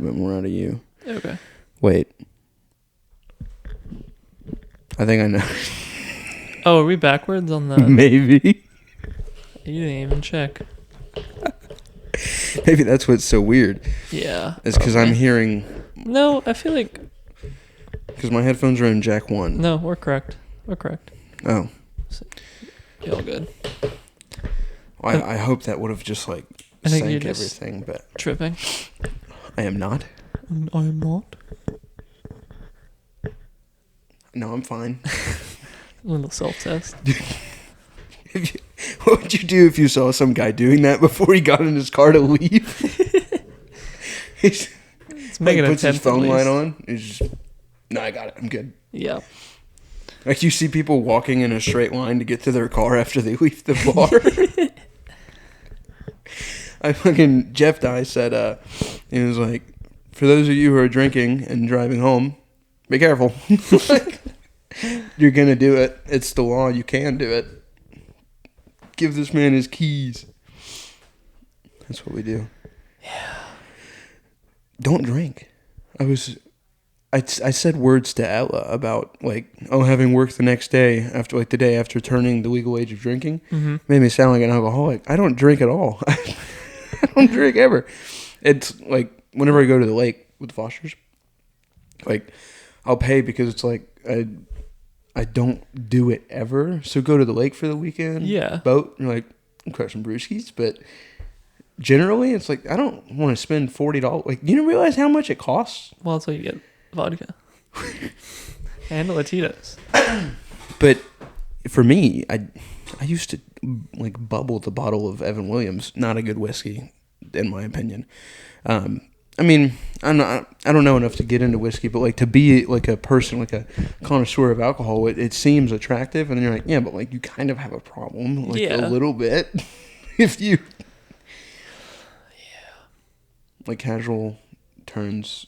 bit more out of you. Okay. Wait. I think I know. Oh, are we backwards on the... Maybe. You didn't even check. Maybe that's what's so weird. Yeah. It's because I'm hearing... No, I feel like... Because my headphones are in jack 1. No, we're correct. We're correct. Oh. You're all good. Well, I hope that would have just, like, I think sank you're just everything, but... Tripping. I am not. I am not. No, I'm fine. A little self-test. What would you do if you saw some guy doing that before he got in his car to leave? He's Make like, an puts his attempt phone at light least. on. He's just, no, I got it. I'm good. Yeah. Like you see people walking in a straight line to get to their car after they leave the bar. Jeff Dye said, he was like, for those of you who are drinking and driving home, be careful. Like, you're going to do it. It's the law. You can do it. Give this man his keys. That's what we do. Yeah. Don't drink. I said words to Ella about, like, having work the next day, after, like, the day after turning the legal age of drinking. Mm-hmm. Made me sound like an alcoholic. I don't drink at all. I don't drink ever. It's, like, whenever I go to the lake with the Fosters, like, I'll pay because it's, like, I don't do it ever. So go to the lake for the weekend. Yeah. Boat, and, like, crush some brewskis, but... Generally, it's like, I don't want to spend $40. Like, you don't realize how much it costs? Well, that's how you get vodka. And Latinos. But for me, I used to, like, bubble the bottle of Evan Williams. Not a good whiskey, in my opinion. I mean, I don't know enough to get into whiskey, but, like, to be, like, a person, like, a connoisseur of alcohol, it seems attractive. And then you're like, yeah, but, like, you kind of have a problem, like, a little bit. If you... Like, casual turns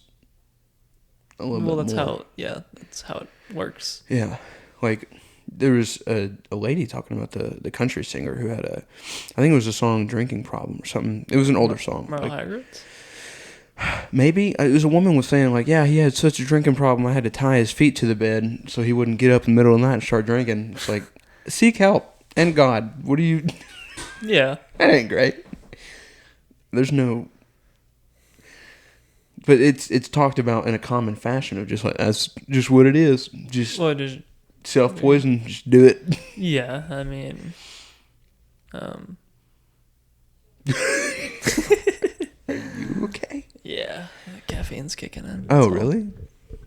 a little bit more. That's how it works. Yeah. Like, there was a lady talking about the country singer who had I think it was a song, Drinking Problem or something. It was an older song. Merle like, Haggard's? Maybe. It was a woman was saying, like, yeah, he had such a drinking problem, I had to tie his feet to the bed so he wouldn't get up in the middle of the night and start drinking. It's like, seek help. And God, what do you... Yeah. That ain't great. There's no... But it's talked about in a common fashion of just like, that's just what it is. Just self-poison, just do it. Yeah, I mean... Are you okay? Yeah, caffeine's kicking in. Oh, really?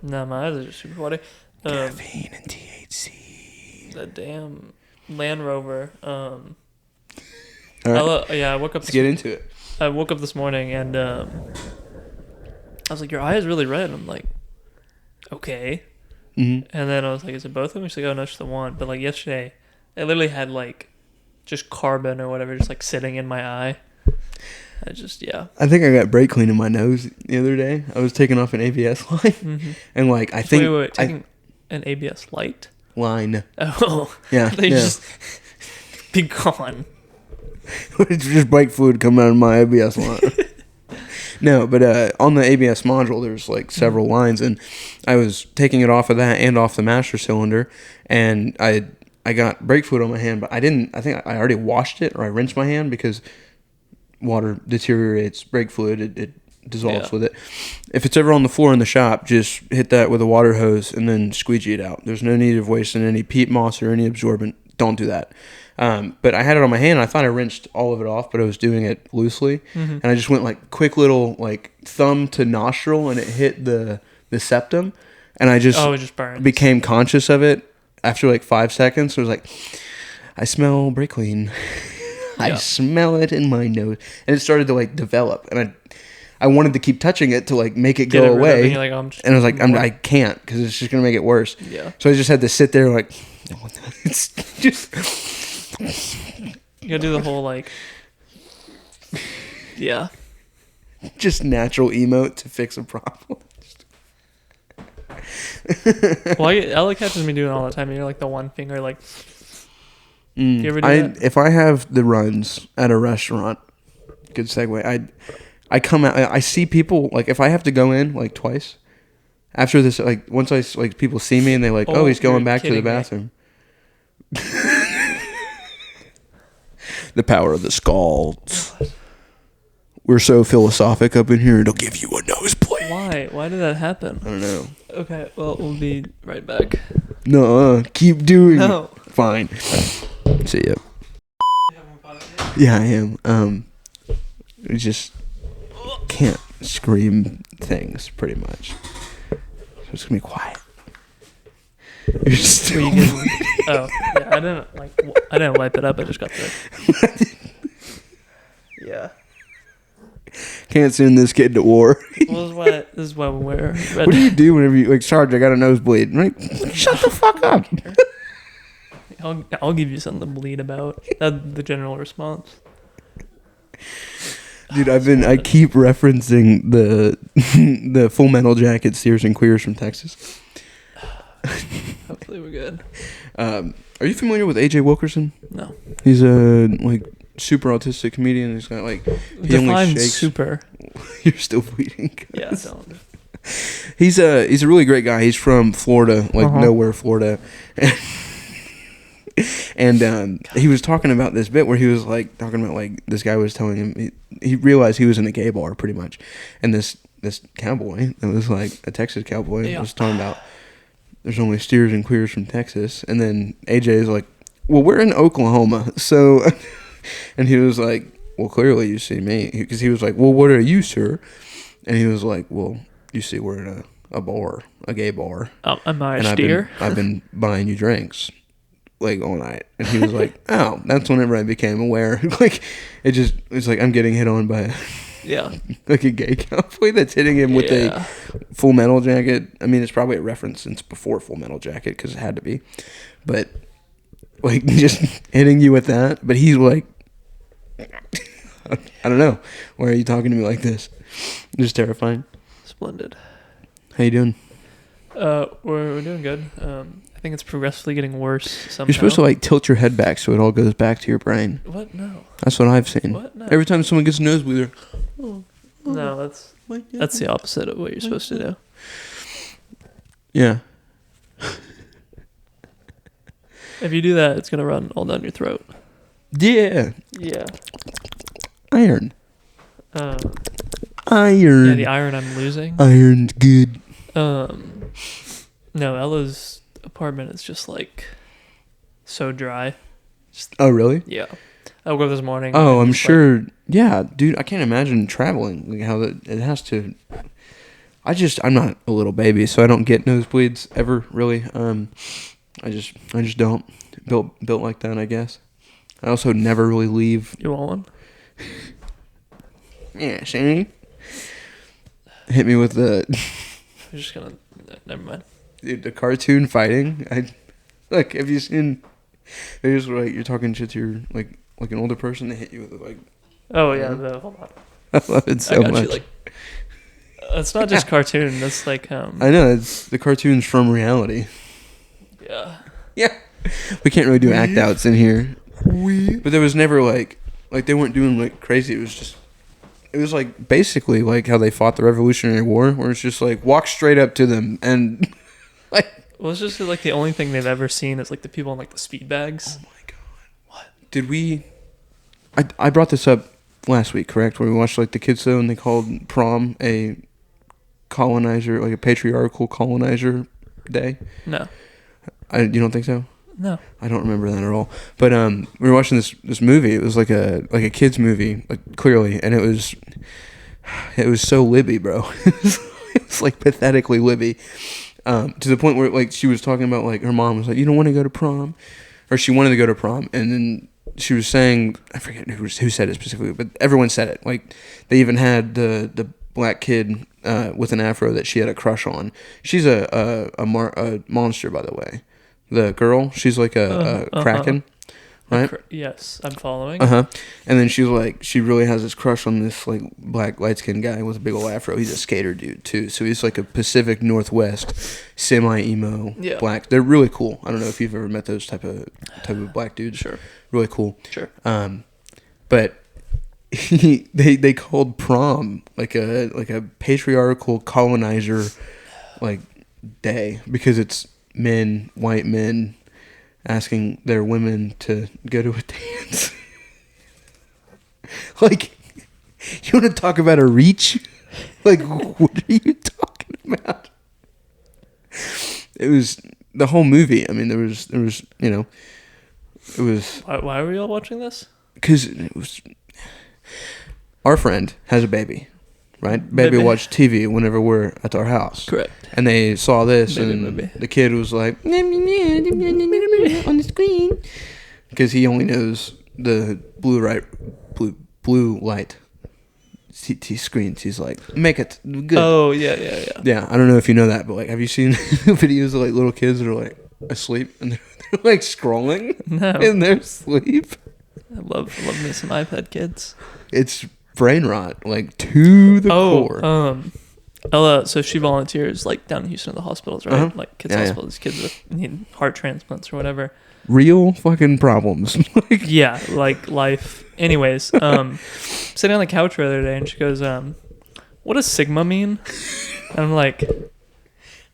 No, my eyes are just super watery. Caffeine and THC. The damn Land Rover. All right. I woke up. Let's get into it. I woke up this morning and I was like, "Your eye is really red." I'm like, "Okay." Mm-hmm. And then I was like, "Is it both of them?" She's like, "Oh no, it's the one." But like yesterday, it literally had like just carbon or whatever just like sitting in my eye. I think I got brake clean in my nose the other day. I was taking off an ABS line, mm-hmm. and like I think wait, taking an ABS light line. Oh yeah, they just be gone. It's just brake fluid coming out of my ABS line. No, but on the ABS module, there's like several lines, and I was taking it off of that and off the master cylinder, and I got brake fluid on my hand, but I think I already washed it or I rinsed my hand because water deteriorates brake fluid. It dissolves with it. If it's ever on the floor in the shop, just hit that with a water hose and then squeegee it out. There's no need of wasting any peat moss or any absorbent. Don't do that. But I had it on my hand, and I thought I rinsed all of it off, but I was doing it loosely. Mm-hmm. And I just went like quick little like thumb to nostril, and it hit the septum. And I just became conscious of it after like 5 seconds. So I was like, I smell brake clean. I smell it in my nose. And it started to like develop. And I wanted to keep touching it to like make it go away. And, like, and I was like, I can't because it's just going to make it worse. Yeah. So I just had to sit there like, it's just... You gotta do the whole like... Yeah. Just natural emote to fix a problem. Well, Ella catches me doing it all the time. And you're like the one finger like... You ever do that? If I have the runs at a restaurant, good segue, I come out. I see people like if I have to go in like twice after this. Like once like people see me and they like, oh, he's going back to the bathroom. The power of the scalds. We're so philosophic up in here. It'll give you a nosebleed. Why? Why did that happen? I don't know. Okay, well, we'll be right back. No, keep doing No. it. Fine. See ya. Yeah, I am. We just can't scream things, pretty much. So it's gonna be quiet. You're still Oh, yeah, I didn't wipe it up. I just got there. Yeah. Can't send this kid to war. Well, this is why we wear red. What do you do whenever you like, Sarge? I got a nosebleed. I'm like, shut the fuck up. I'll give you something to bleed about. That's the general response. Dude, I keep referencing the Full Metal Jacket Steers and Queers from Texas. Hopefully we're good. Are you familiar with AJ Wilkerson? No. He's a like super autistic comedian. He's got like he only shakes. Super. You're still bleeding. Yeah, don't. He's a really great guy. He's from Florida, like nowhere, Florida. And he was talking about this bit where he was like talking about like this guy was telling him he realized he was in a gay bar pretty much, and this cowboy that was like a Texas cowboy was talking about there's only steers and queers from Texas, and then AJ is like, well, we're in Oklahoma, so, and he was like, well, clearly you see me, because he was like, well, what are you, sir? And he was like, well, you see, we're in a bar, a gay bar. Am I a steer? I've been buying you drinks, like, all night. And he was like, oh, that's whenever I became aware. Like, it's like, I'm getting hit on by like a gay cowboy that's hitting him with a Full Metal Jacket. I mean, it's probably a reference since before Full Metal Jacket, because it had to be. But, like, just hitting you with that. But he's like, I don't know. Why are you talking to me like this? Just terrifying. Splendid. How you doing? We're doing good. I think it's progressively getting worse somehow. You're supposed to like tilt your head back so it all goes back to your brain. What? No. That's what I've seen. What? No. Every time someone gets a nosebleed, they're, No, that's the opposite of what you're supposed to do. Yeah. If you do that, it's gonna run all down your throat. Yeah. Yeah. Iron. Iron. Yeah, the iron I'm losing. Iron's good. No, Ella's apartment is just like so dry. Oh, really? Yeah. I woke up this morning. Oh, I'm sure. Yeah, dude, I can't imagine traveling. Like how it has to. I'm not a little baby, so I don't get nosebleeds ever really. I just don't. Built like that, I guess. I also never really leave. You want one? Yeah, see? Hit me with the. I'm just gonna. Never mind. Dude, the cartoon fighting. Look, have you seen? They just like you're talking shit to your like an older person. They hit you with it like. Oh yeah, hold on. I love it so much. You, it's not just cartoon. That's like I know it's the cartoons from reality. Yeah. Yeah. We can't really do act outs in here. But there was never like they weren't doing like crazy. It was like basically like how they fought the Revolutionary War, where it's just like walk straight up to them and like. Well, it's just like the only thing they've ever seen is like the people in like the speed bags. Oh my god! What did we? I brought this up last week, correct? Where we watched like the kids show and they called prom a colonizer, like a patriarchal colonizer day. No. You don't think so? No. I don't remember that at all. But we were watching this movie. It was like a kids movie, like clearly, and it was so Libby, bro. It was like pathetically Libby, to the point where like she was talking about like her mom was like, you don't want to go to prom, or she wanted to go to prom, and then she was saying, I forget who said it specifically, but everyone said it. Like they even had the black kid with an afro that she had a crush on. She's a monster, by the way. The girl, she's like a kraken, right? Yes, I'm following. And then she's like, she really has this crush on this like black light skinned guy with a big old afro. He's a skater dude too, so he's like a Pacific Northwest semi emo black. They're really cool. I don't know if you've ever met those type of black dudes. Sure. Really cool. Sure. But they called prom like a patriarchal colonizer like day because it's white men asking their women to go to a dance. Like, you want to talk about a reach? Like, what are you talking about? It was the whole movie. I mean, there was it was. Why were you all watching this? Because it was. Our friend has a baby, right? Baby watch TV whenever we're at our house. Correct. And they saw this, Baby and movie. the kid was like, on the screen. Because he only knows the blue light CT screens. He's like, make it good. Oh, yeah. Yeah, I don't know if you know that, but like, have you seen videos of like little kids that are like asleep and they're like scrolling No. in their sleep? I love me some iPad kids. It's brain rot, like to the core. Ella, so she volunteers like down in Houston at the hospitals, right? Uh-huh. Like kids' Yeah, hospitals, kids with need heart transplants or whatever. Real fucking problems. Like, Yeah, like life. Anyways, sitting on the couch the other day, and she goes, "What does Sigma mean?" And I'm like,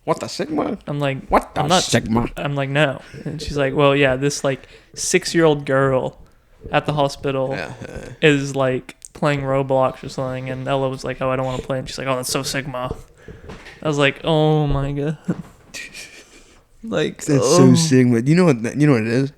what the Sigma? "What the I'm not Sigma?" I'm like, "No." And she's like, "Well, yeah, this like 6-year-old girl at the hospital is like playing Roblox or something." And Ella was like, "Oh, I don't want to play." And she's like, "Oh, that's so Sigma." I was like, "Oh my god." Like, That's so Sigma. You know what it is?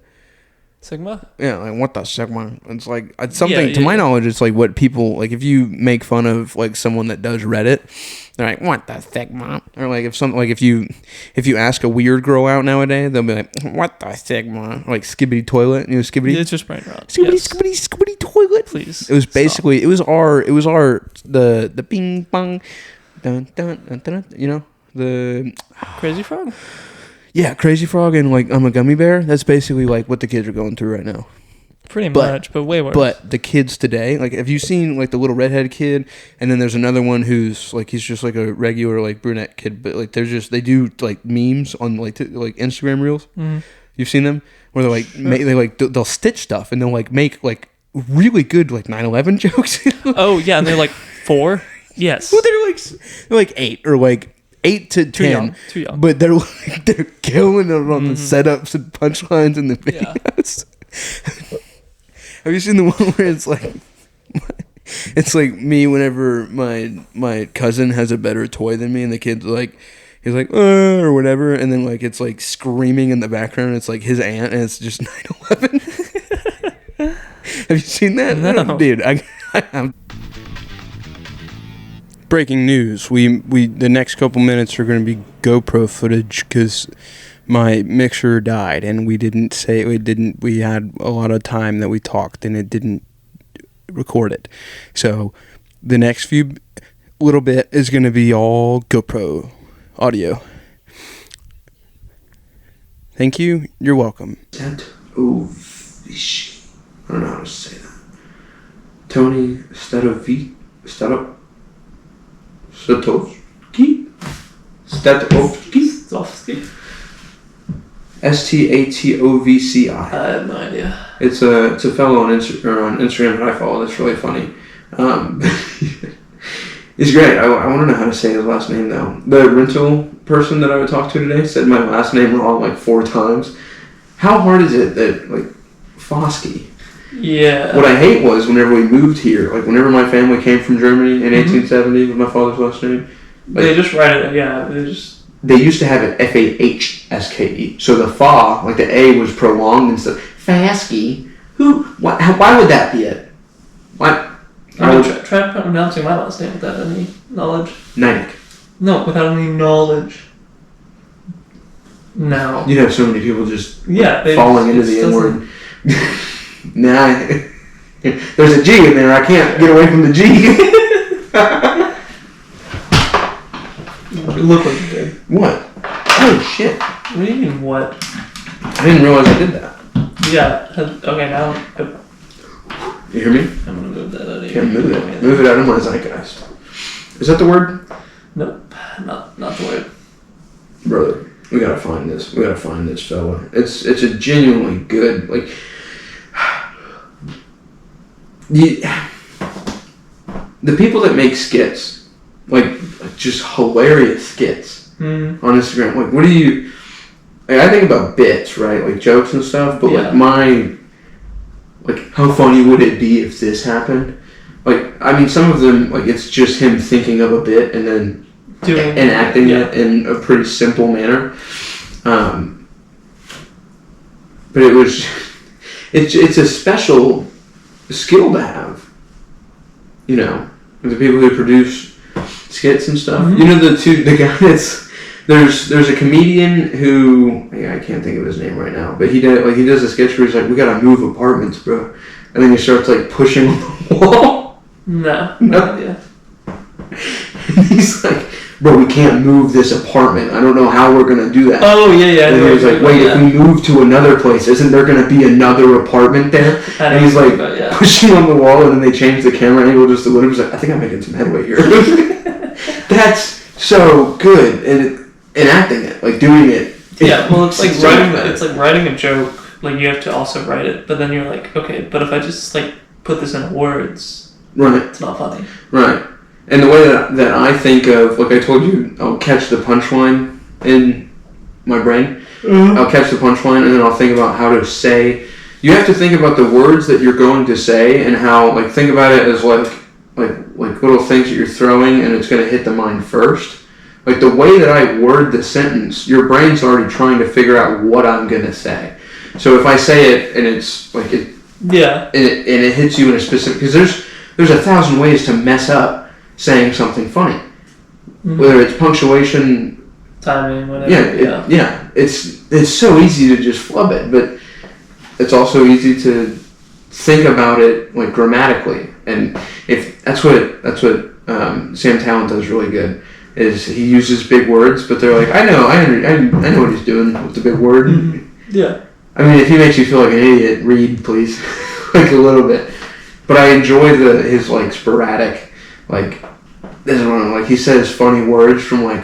Sigma? Yeah, like what the Sigma? It's like it's something. Yeah, to my yeah. knowledge, it's like what people like. If you make fun of like someone that does Reddit, they're like, "What the Sigma?" Or like if you ask a weird girl out nowadays, they'll be like, "What the Sigma?" Like Skibbity toilet, Skibbity. Yeah, it's just brain rot. Skibbity, Yes. skibbity, skibbity toilet. Please. It was stop. basically it was our the bing bong, dun dun dun dun. The Crazy Frog? yeah, Crazy Frog and like I'm a Gummy Bear. That's basically like what the kids are going through right now. Pretty But- much, but way worse. But the kids today, like, have you seen like the little redhead kid, and then there's another one who's like he's just like a regular like brunette kid, but like they do like memes on like Instagram reels. Mhm. You've seen them where they're like Sure. they'll stitch stuff and they'll like make like really good like 9/11 jokes. Oh, yeah, and they're like 4? Yes. Well, they're like 8 or like 8 to 10. Too young. But they're like they're killing it on the setups and punchlines and the Yeah. videos. Have you seen the one where it's like me whenever my cousin has a better toy than me and the kid's like he's like or whatever, and then like it's like screaming in the background, it's like his aunt and it's just 9/11. Have you seen that? No. Dude, I'm breaking news. We the next couple minutes are going to be GoPro footage because my mixer died and we had a lot of time that we talked and it didn't record it. So the next few little bit is going to be all GoPro audio. Thank you. You're welcome. I don't know how to say that. Tony Statovsky. Zofsky? Statovci. I have no idea. It's a fellow on Instagram that I follow. That's really funny. He's great. I want to know how to say his last name though. The rental person that I would talk to today said my last name wrong like 4 times. How hard is it that like Foskey? Yeah. What I hate was whenever we moved here, like whenever my family came from Germany in 1870 with my father's last name. Like, They just write it, yeah. they used to have it Fahske. So the fa, like the A, was prolonged and stuff. Fahske? Why would that be it? Why? Try pronouncing my last name without any knowledge. Nyack. No, without any knowledge. No. You have so many people just Yeah, falling into the N word. Nah. There's a G in there. I can't get away from the G. You look like you did. What? Oh, shit. What do you mean, what? I didn't realize I did that. Yeah. Okay, now You hear me? I'm gonna move that out of here. Can't move it. Move it out of my zeitgeist. Is that the word? Nope. Not the word. Brother, we gotta find this. We gotta find this fella. It's a genuinely good, like... the people that make skits, like just hilarious skits on Instagram, like what do you? Like, I think about bits, right, like jokes and stuff, but like how funny would it be if this happened? Like, I mean, some of them, like it's just him thinking of a bit and then enacting it in a pretty simple manner. But it was, it's a special skill to have. You know, the people who produce skits and stuff. Mm-hmm. You know, the guy there's a comedian who I can't think of his name right now, but he does a sketch where he's like, we gotta move apartments, bro, and then he starts like pushing on the wall. No. Yeah. He's like, bro, we can't move this apartment. I don't know how we're gonna do that. Oh yeah. And he was like, wait, if we move to another place, isn't there gonna be another apartment there? And he's like pushing on the wall, and then they change the camera angle just a little. He's like, I think I'm making some headway here. That's so good, and enacting it, like doing it. Yeah, well, it's like writing a joke. Like you have to also write it, but then you're like, okay, but if I just like put this in words, right, it's not funny. Right. And the way that I think of, like I told you, I'll catch the punchline in my brain. Mm-hmm. I'll catch the punchline, and then I'll think about how to say. You have to think about the words that you're going to say, and how, like, think about it as like little things that you're throwing, and it's going to hit the mind first. Like the way that I word the sentence, your brain's already trying to figure out what I'm going to say. So if I say it and it's like it, and it hits you in a specific, because there's 1,000 ways to mess up saying something funny, whether it's punctuation, timing, whatever. Yeah. It's so easy to just flub it, but it's also easy to think about it like grammatically. And if that's what Sam Talent does really good, is he uses big words, but they're like, I know what he's doing with the big word. Mm-hmm. Yeah. I mean, if he makes you feel like an idiot, read please, like a little bit. But I enjoy his like sporadic, like. This is one, like he says funny words from like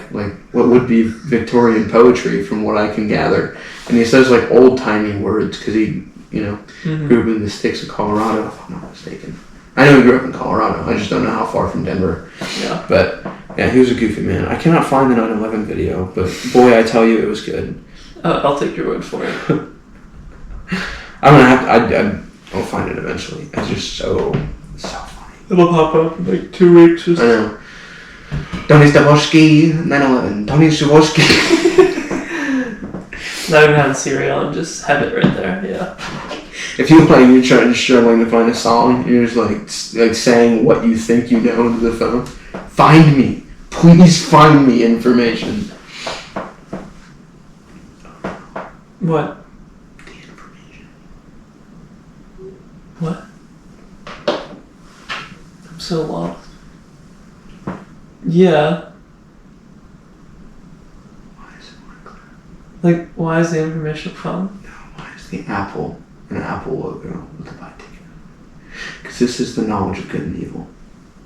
what would be Victorian poetry from what I can gather, and he says like old timey words because he grew up in the sticks of Colorado, if I'm not mistaken. I know he grew up in Colorado. I just don't know how far from Denver. Yeah. But yeah, he was a goofy man. I cannot find the 9/11 video, but boy, I tell you, it was good. I'll take your word for it. I'm gonna have I'll find it eventually. It's just so funny. It'll pop up in like 2 weeks. I know. Tony Stavosky, 9/11. Tony Stavosky. Not even have Siri on, just have it right there. Yeah. If you're struggling to find a song, you're just like saying what you think you know into the phone. Find me, please find me information. What? The information. What? I'm so lost. Yeah. Why is it more clear? Like, why is the information phone? No, why is the Apple an Apple logo with a buy ticket? Because this is the knowledge of good and evil.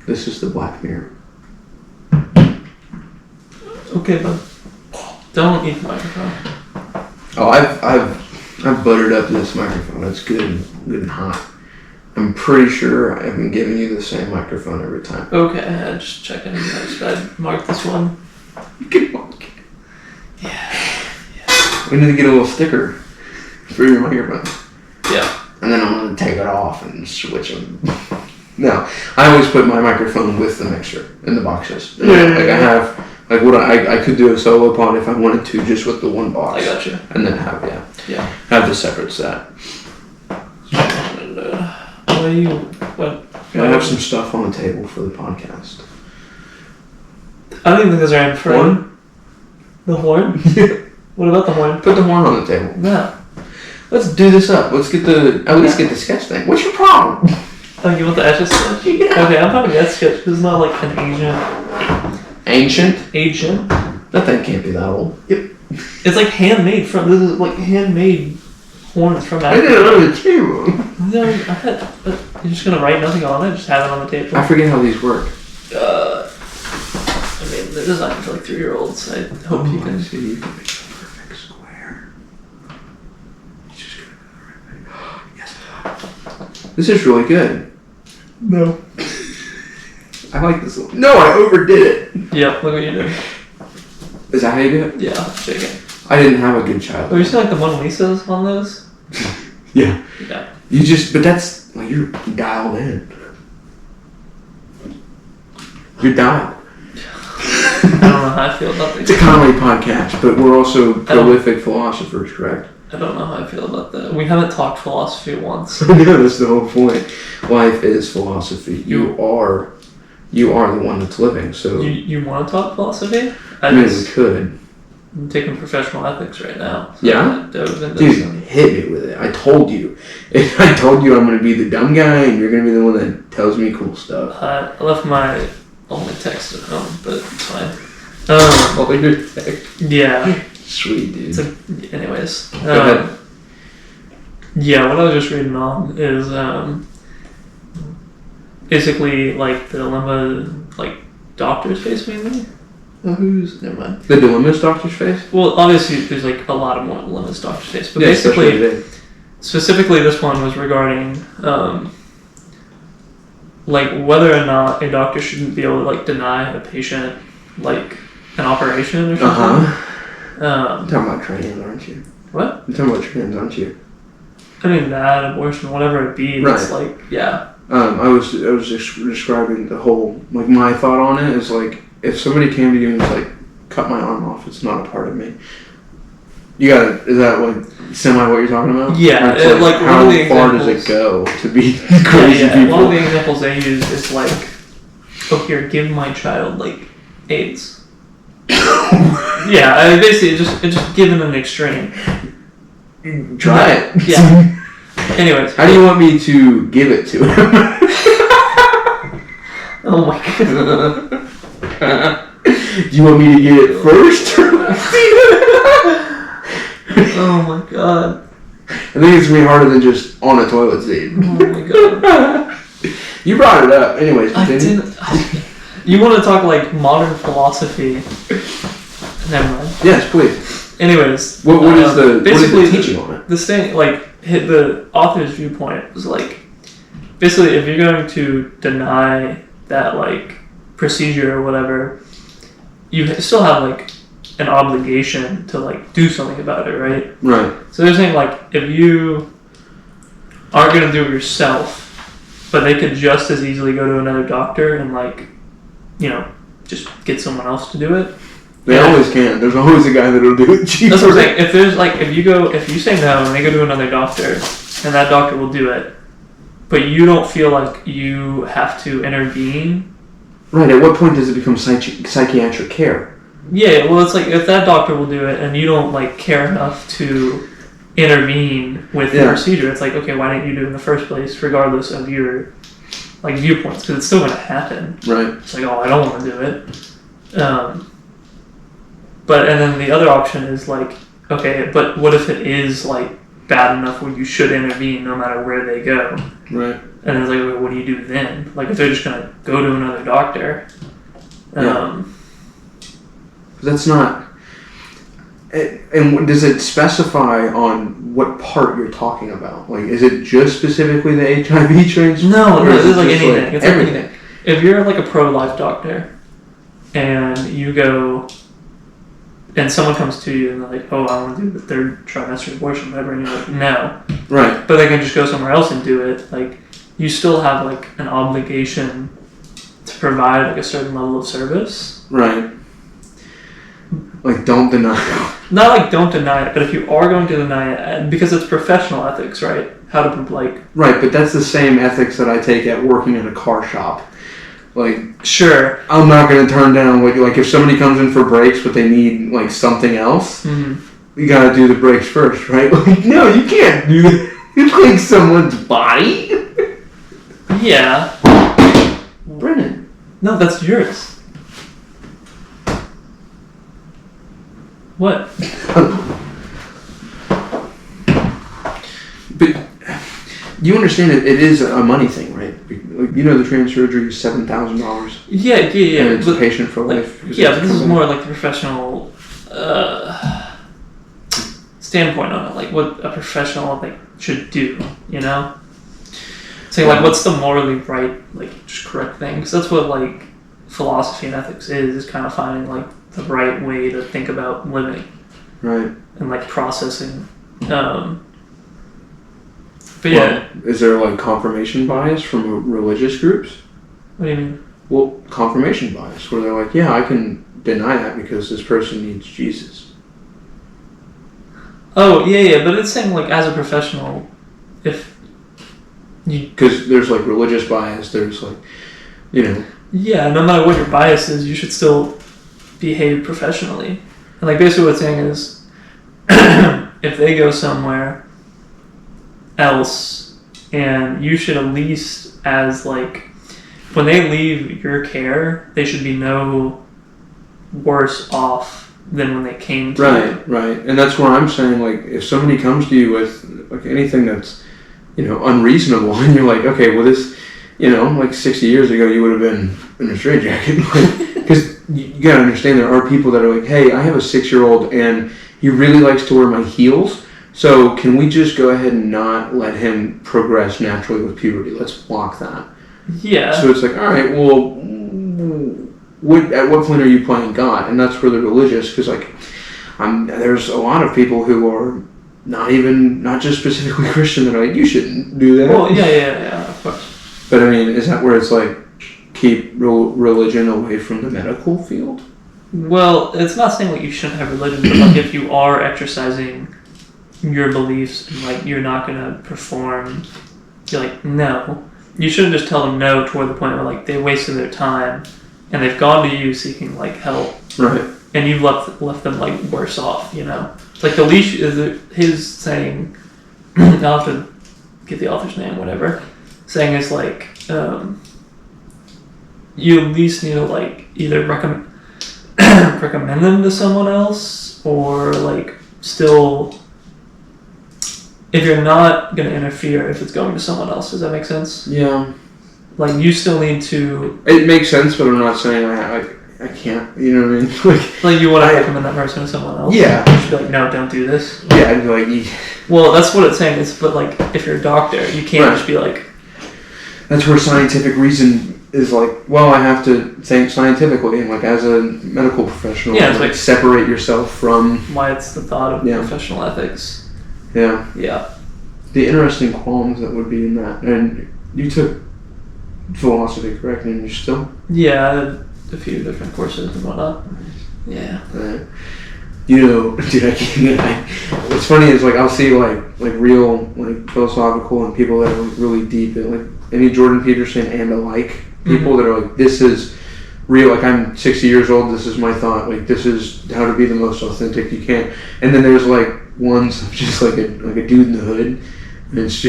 This is the Black Mirror. Okay, but don't eat the microphone. Oh, I've buttered up this microphone. It's good and hot. I'm pretty sure I've been giving you the same microphone every time. Okay, just checking. I marked this one. You can mark it. Yeah. We need to get a little sticker for your microphone. Yeah. And then I'm going to take it off and switch them. No, I always put my microphone with the mixer in the boxes. Yeah. I have, like what I could do a solo pod if I wanted to, just with the one box. I got you. And then have the separate set. I have some stuff on the table for the podcast. I don't even think those are in for horn. The horn? What about the horn? Put the horn on the table. No. Let's do this up. Let's get at least get the sketch thing. What's your problem? Oh, you want the Etch a Sketch? Yeah. Okay, I'm talking that sketch because it's not like an Ancient? Ancient? That thing can't be that old. Yep. It's like handmade horns from Africa. I did it on the table. No, you're just gonna write nothing on it, just have it on the table. I forget how these work. I mean, they're designed for like 3-year-olds. I hope you can. See, you can make a perfect square. You just gotta go the right way. Yes. This is really good. No. I like this one. No, I overdid it. Yep, look what you did. Is that how you do it? Yeah, shake it. I didn't have a good childhood. Oh, you see like the Mona Lisas on those? Yeah. Yeah. But that's, like, you're dialed in. You're dialed. I don't know how I feel about It's a comedy podcast, but we're also prolific philosophers, correct? I don't know how I feel about that. We haven't talked philosophy once. Yeah, that's the whole point. Life is philosophy. You are the one that's living. So you want to talk philosophy? I mean, we could. I'm taking professional ethics right now. So yeah? Dude, hit me with it. I told you. I told you I'm going to be the dumb guy, and you're going to be the one that tells me cool stuff. I left my only text at home, but it's fine. Yeah. Sweet, dude. Anyways. Go ahead. Yeah, what I was just reading on is basically like the dilemma, like doctors face mainly. Never mind. The dilemmas doctors face? Well, obviously there's like a lot of more dilemmas doctors face, but yeah, basically, specifically this one was regarding like whether or not a doctor shouldn't be able to like deny a patient like an operation or something. You're talking about trans, aren't you? What? You're talking about trans, aren't you? I mean, that, abortion, whatever it be, right. It's like, yeah. I was just describing the whole, like, my thought on it is, like, if somebody came to you and was like, cut my arm off, it's not a part of me. Is that, like, semi what you're talking about? Yeah, like how far does it go to be crazy people? One of the examples they use is, like, oh, here, give my child, like, AIDS. Yeah, basically, it's just given an extreme. Try it. Yeah. Anyways. How do you want me to give it to him? Oh my god. Do you want me to get it first? Oh my god. I think it's going to be harder than just on a toilet seat. Oh my god. You brought it up. Anyways, continue. You want to talk like modern philosophy? Never mind. Yes, please. Anyways, what is the teaching on it? This thing, like, the author's viewpoint was like, basically, if you're going to deny that like procedure or whatever, you still have like an obligation to like do something about it, right? Right. So they're saying like if you aren't going to do it yourself, but they could just as easily go to another doctor and like, you know, just get someone else to do it. They always can. There's always a guy that'll do it cheaper. That's what I'm saying. If there's like, if you say no and they go to another doctor, and that doctor will do it, but you don't feel like you have to intervene. Right. At what point does it become psychiatric care? Yeah. Well, it's like if that doctor will do it and you don't like care enough to intervene with the procedure, it's like, okay, why didn't you do it in the first place, regardless of your like viewpoints? Because it's still going to happen. Right. It's like, oh, I don't want to do it. But and then the other option is like, okay, but what if it is like bad enough where you should intervene no matter where they go? Right. And it's like, well, what do you do then? Like if they're just gonna go to another doctor. That's not. And does it specify on what part you're talking about? Like, is it just specifically the HIV trans? No, it's like anything. Like it's everything. Like anything. If you're like a pro-life doctor, and you go, and someone comes to you and they're like, oh, I want to do the third trimester abortion, whatever, and you're like, no. Right. But they can just go somewhere else and do it. Like, you still have like an obligation to provide like a certain level of service. Right. Like, don't deny it. Not like don't deny it, but if you are going to deny it, because it's professional ethics, right? How to like. Right, but that's the same ethics that I take at working in a car shop. Like, sure, I'm not going to turn down like if somebody comes in for brakes but they need like something else, you got to do the brakes first, right? Like, no, you can't do that. You clean someone's body. Yeah. Brennan. No, that's yours. What? But you understand it is a money thing, right? Like, you know, the trans surgery is $7,000. Yeah. And it's a patient for life. Yeah, but this is more like the professional standpoint on it, like what a professional like should do, you know? So like, what's the morally right, like, just correct thing? Because that's what like philosophy and ethics is kind of finding like the right way to think about living, right, and like processing. But yeah, is there like confirmation bias from religious groups? What do you mean? Well, confirmation bias, where they're like, yeah, I can deny that because this person needs Jesus. Oh, yeah, but it's saying, like, as a professional, if you... Because there's, like, religious bias, there's, like, you know... Yeah, no matter what your bias is, you should still behave professionally. And, like, basically what it's saying is, if they go somewhere else, and you should at least, as, like... When they leave your care, they should be no worse off than when they came to you. Right. And that's where I'm saying, like, if somebody comes to you with, like, anything that's, you know, unreasonable, and you're like, okay, well, this, you know, like 60 years ago, you would have been in a straitjacket. Because you gotta understand, there are people that are like, hey, I have a 6-year-old, and he really likes to wear my heels, so can we just go ahead and not let him progress naturally with puberty? Let's block that. Yeah. So it's like, all right, well, at what point are you playing God? And that's where they're religious, because like, there's a lot of people who are not just specifically Christian that are like, you shouldn't do that. Well, yeah, of course. But I mean, is that where it's like, keep religion away from the medical field? Well, it's not saying like you shouldn't have religion, but like if you are exercising your beliefs and like you're not gonna perform, you're like, no. You shouldn't just tell them no toward the point where like they wasted their time and they've gone to you seeking like help, right? And you've left them like worse off, you know. Like the leash is his saying. I'll have to get the author's name, whatever. Saying is like you at least need to like either recommend them to someone else or like still. If you're not going to interfere if it's going to someone else, does that make sense? Yeah. Like, you still need to... It makes sense, but I'm not saying I can't, you know what I mean? Like you want to recommend that person to someone else? Yeah. You should be like, no, don't do this. Yeah, I'd be like... Well, that's what it's saying, but like, if you're a doctor, you can't just be like... That's where scientific reason is like, well, I have to think scientifically, and like, as a medical professional, yeah, it's like separate yourself from... Why it's the thought of professional ethics. Yeah. Yeah. The interesting qualms that would be in that. And you took philosophy, correct? And you're still? Yeah, I had a few different courses and whatnot. Yeah. You know, dude, what's funny is like I'll see like real like philosophical and people that are really deep in like any Jordan Peterson and alike people that are like, this is real, like I'm 60 years old, this is my thought, like this is how to be the most authentic you can. And then there's like ones just like a dude in the hood, and it's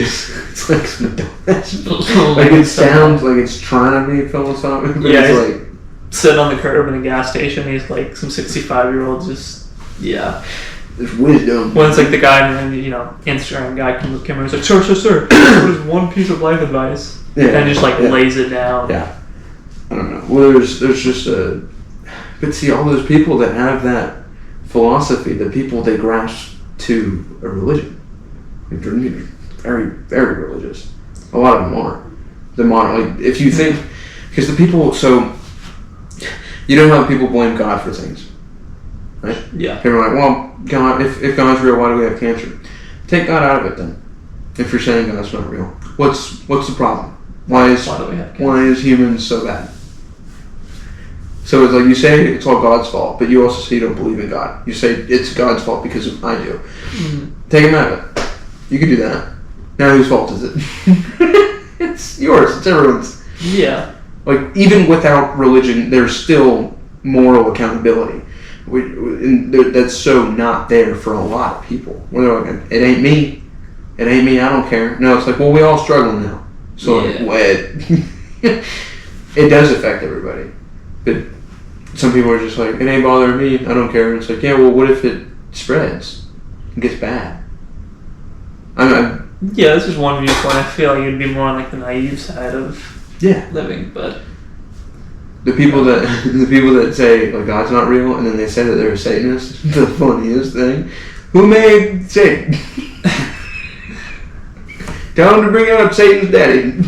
like some dumbass. Like it sounds like it's trying to be philosophical, but it's like sitting on the curb in a gas station, he's like some 65-year-old just there's wisdom. Well, it's like the guy, you know, Instagram guy comes up to camera and he's like, sir, what is one piece of life advice? And just like lays it down. Yeah. I don't know. Well, there's just but see, all those people that have that philosophy, the people they grasp to a religion, they're very, very religious. A lot of them are. The modern, like, if you think, because the people, so you know how people blame God for things, right? Yeah. They're like, well, God, if God's real, why do we have cancer? Take God out of it then. If you're saying God's not real, what's the problem? Why is humans so bad? So it's like you say it's all God's fault, but you also say you don't believe in God. You say it's God's fault because I do. Mm-hmm. Take him out of it. You can do that. Now whose fault is it? It's yours. It's everyone's. Yeah. Like even without religion, there's still moral accountability. That's so not there for a lot of people. Where they're like, it ain't me. It ain't me. I don't care. No, it's like, well, we all struggle now. So it does affect everybody. But some people are just like, it ain't bothering me, I don't care. And it's like, yeah, well, what if it spreads and gets bad? Yeah, this is one viewpoint. I feel like you'd be more on like the naive side of living, but the people that say like God's not real and then they say that they're a Satanist, the funniest thing. Who made Satan? Tell him to bring up Satan's daddy.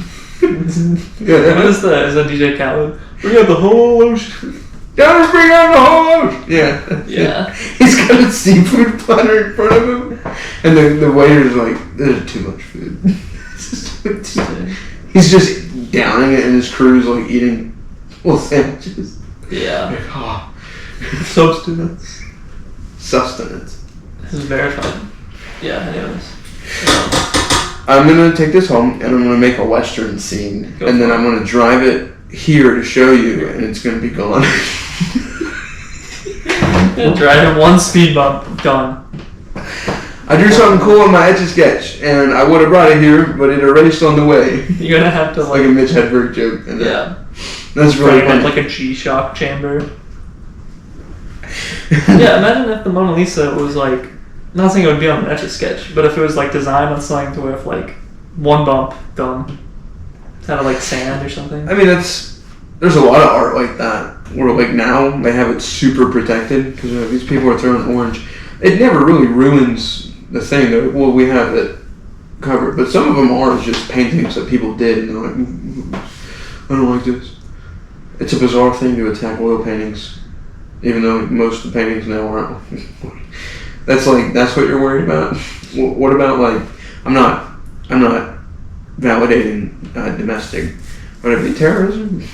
Is that DJ Khaled? Bring out the whole ocean. Gotta bring out the whole ocean. Yeah. Yeah. He's got a seafood platter in front of him, and the waiter's like, "There's too much food." He's just downing it, and his crew's like eating little sandwiches. Yeah. Like, oh. Sustenance. This is very fun. Yeah, anyways. I'm gonna take this home and I'm gonna make a Western scene, and then I'm gonna drive it here to show you, and it's gonna be gone. Driving one speed bump, done. I drew something cool in my Etch-a-Sketch, and I would have brought it here, but it already on the way. You're gonna have to like a Mitch Hedberg joke. And yeah. That's really funny. Like a G-Shock chamber. Yeah, imagine if the Mona Lisa was like, not saying it would be on an Etch-a-Sketch, but if it was like designed on something to where if like one bump, done. It's out of like sand or something. I mean, there's a lot of art like that where like now they have it super protected because these people are throwing orange. It never really ruins the thing though. Well, we have it covered, but some of them are just paintings that people did, and they're like, I don't like this. It's a bizarre thing to attack oil paintings, even though most of the paintings now aren't. That's what you're worried about. What about like I'm not validating domestic, would it be terrorism?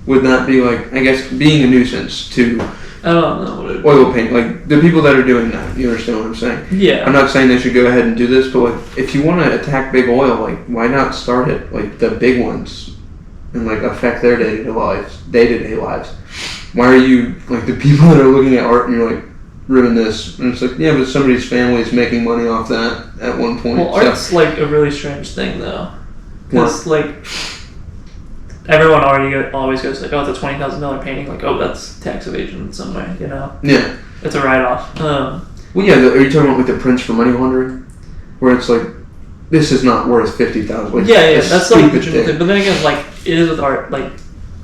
Would that be like, I guess, being a nuisance to I don't know what it oil paint, like the people that are doing that, you understand what I'm saying? Yeah. I'm not saying they should go ahead and do this, but like if you want to attack big oil, like why not start it like the big ones and like affect their day-to-day lives? Why are you like the people that are looking at art and you're like, ruin this? And it's like, yeah, but somebody's family is making money off that at one point. Well, art's like a really strange thing though, because like everyone always goes like, oh, it's a $20,000 painting, like, oh, that's tax evasion in some way, you know? Yeah. It's a write-off. Well, yeah, are you talking about like the prints for money laundering, where it's like, this is not worth $50,000. Like, yeah, that's like the general thing. But then again, like it is with art, like.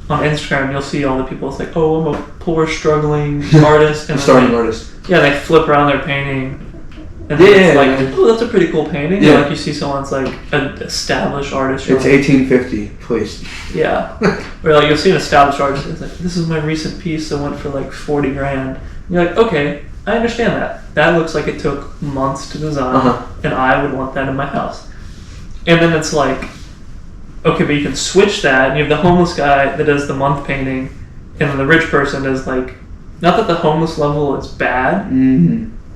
On Instagram, you'll see all the people. It's like, oh, I'm a poor, struggling artist. And starting artist. Yeah, they flip around their paining, and it's like, oh, that's a pretty cool painting. Yeah. And like you see someone's like an established artist. It's 1850, please. Yeah, or like you'll see an established artist. It's like, this is my recent piece that went for like $40,000. And you're like, okay, I understand that. That looks like it took months to design, and I would want that in my house. And then it's like, okay, but you can switch that, and you have the homeless guy that does the month painting, and then the rich person does like, not that the homeless level is bad,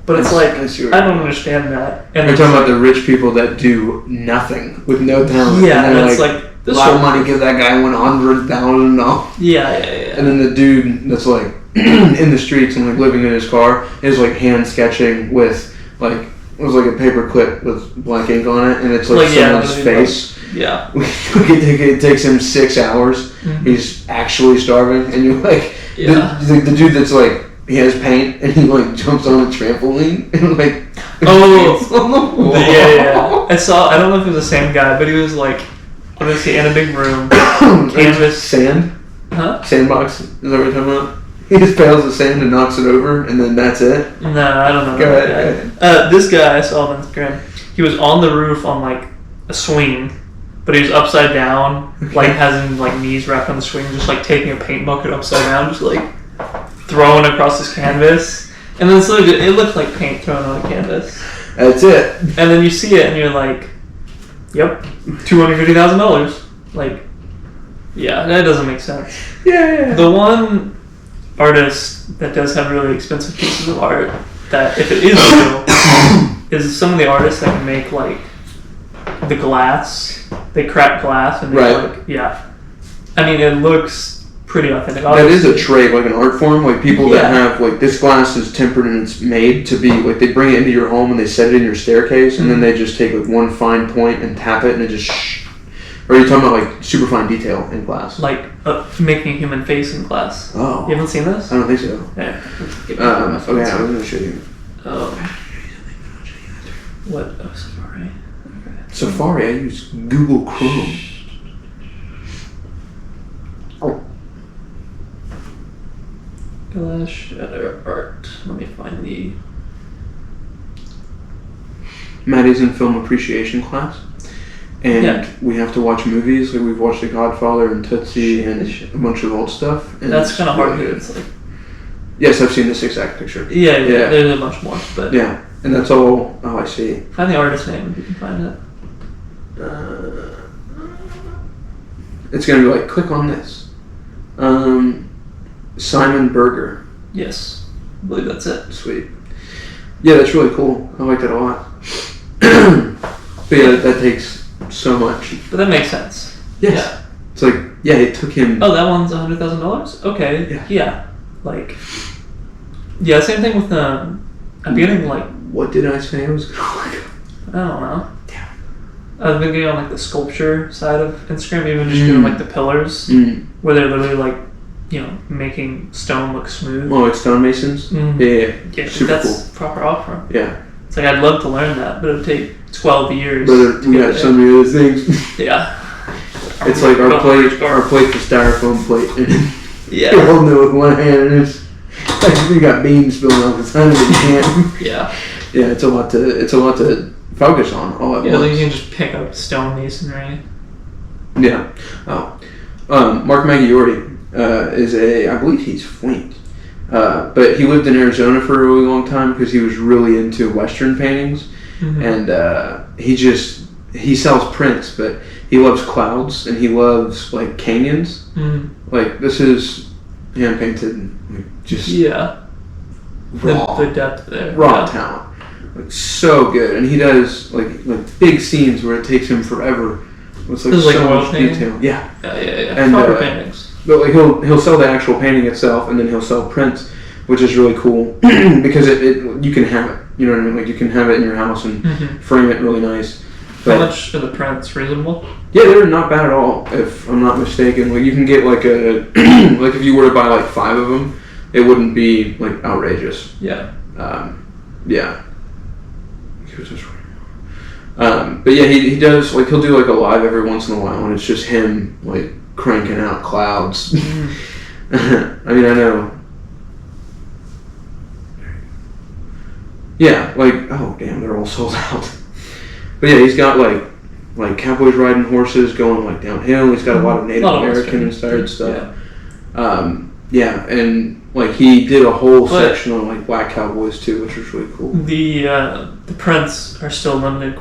but it's like, I don't understand that. And you're talking about the rich people that do nothing with no talent. Yeah, and it's like this a lot of money, give that guy $100,000. Yeah. And then the dude that's like in the streets and like living in his car is like hand sketching with like, it was like a paper clip with black ink on it, and it's like someone's face. Yeah. It takes him 6 hours. Mm-hmm. He's actually starving, and you're like, the dude that's like, he has paint, and he like jumps on a trampoline, and like, yeah. I don't know if it was the same guy, but he was like, obviously in a big room, canvas. Sand? Huh? Sandbox? Is that what you're talking about? He just pails the sand and knocks it over, and then that's it? No, I don't know. Go ahead. This guy I saw on Instagram, he was on the roof on like a swing, but he was upside down, like has like knees wrapped on the swing, just like taking a paint bucket upside down, just like throwing across his canvas. And then it looked like paint thrown on the canvas. That's it. And then you see it and you're like, yep, $250,000. Like, yeah, that doesn't make sense. Yeah. The one artist that does have really expensive pieces of art that, if it is real, is some of the artists that can make like the glass. They crack glass and they I mean, it looks pretty authentic. That is a trade, like an art form. Like people that have like, this glass is tempered and it's made to be like, they bring it into your home and they set it in your staircase, and then they just take like one fine point and tap it, and it just Or are you talking about like super fine detail in glass? Like making a human face in glass. Oh. You haven't seen this? I don't think so. Yeah. Okay, I was going to show you. Oh. What? Oh, Safari. Okay. Safari? I use Google Chrome. Oh. Glass shutter art. Let me find the... Maddie's in film appreciation class. and we have to watch movies. Like we've watched The Godfather and Tootsie and a bunch of old stuff. And that's kind of hard to do. It's like, yes, I've seen this exact picture. Yeah. There's a bunch more, but yeah, and that's all. Oh, I see. Find the artist name if you can find it. It's gonna be like click on this. Simon Berger. Yes, I believe that's it. Sweet. Yeah, that's really cool. I like that a lot. But yeah, that takes so much. But that makes sense. Yes. Yeah. It's like, yeah, it took him. Oh, that one's $100,000? Okay. Yeah. Like, yeah, same thing with, I'm getting, like... What did I say I was going to look up? I don't know. Damn. I've been getting on, like, the sculpture side of Instagram, even just doing, like, the pillars, where they're literally, like, you know, making stone look smooth. Oh, like stonemasons? Yeah. Super that's cool. Proper art form. Yeah. It's like, I'd love to learn that, but it would take 12 years. But we got so many other things. Yeah. It's like our plate's a styrofoam plate. Yeah. You're holding it with one hand, and it's like you got beans spilling off the side of the can. Yeah. Yeah, it's a lot to focus on all at once. Yeah, like you can just pick up stone masonry. Yeah. Oh. Mark Maggiorti is I believe he's Flint. But he lived in Arizona for a really long time because he was really into Western paintings. And he sells prints, but he loves clouds and he loves like canyons. Like this is hand painted, like, just raw, the depth there, raw talent, like so good. And he does like big scenes where it takes him forever. It's like so much detail. Yeah. And proper paintings. But like he'll sell the actual painting itself, and then he'll sell prints, which is really cool because it you can have it. You know what I mean? Like you can have it in your house and frame it really nice. But how much are the prints? Reasonable? Yeah, they're not bad at all. If I'm not mistaken, like you can get like a like if you were to buy like 5 of them, it wouldn't be like outrageous. Yeah. Yeah. But yeah, he does like he'll do like a live every once in a while, and it's just him like cranking out clouds. I mean, I know. Yeah, like oh damn, they're all sold out. But yeah, he's got like cowboys riding horses going like downhill. He's got a lot of Native American inspired stuff. Yeah, and like he did a whole section on like black cowboys too, which was really cool. The prints are still limited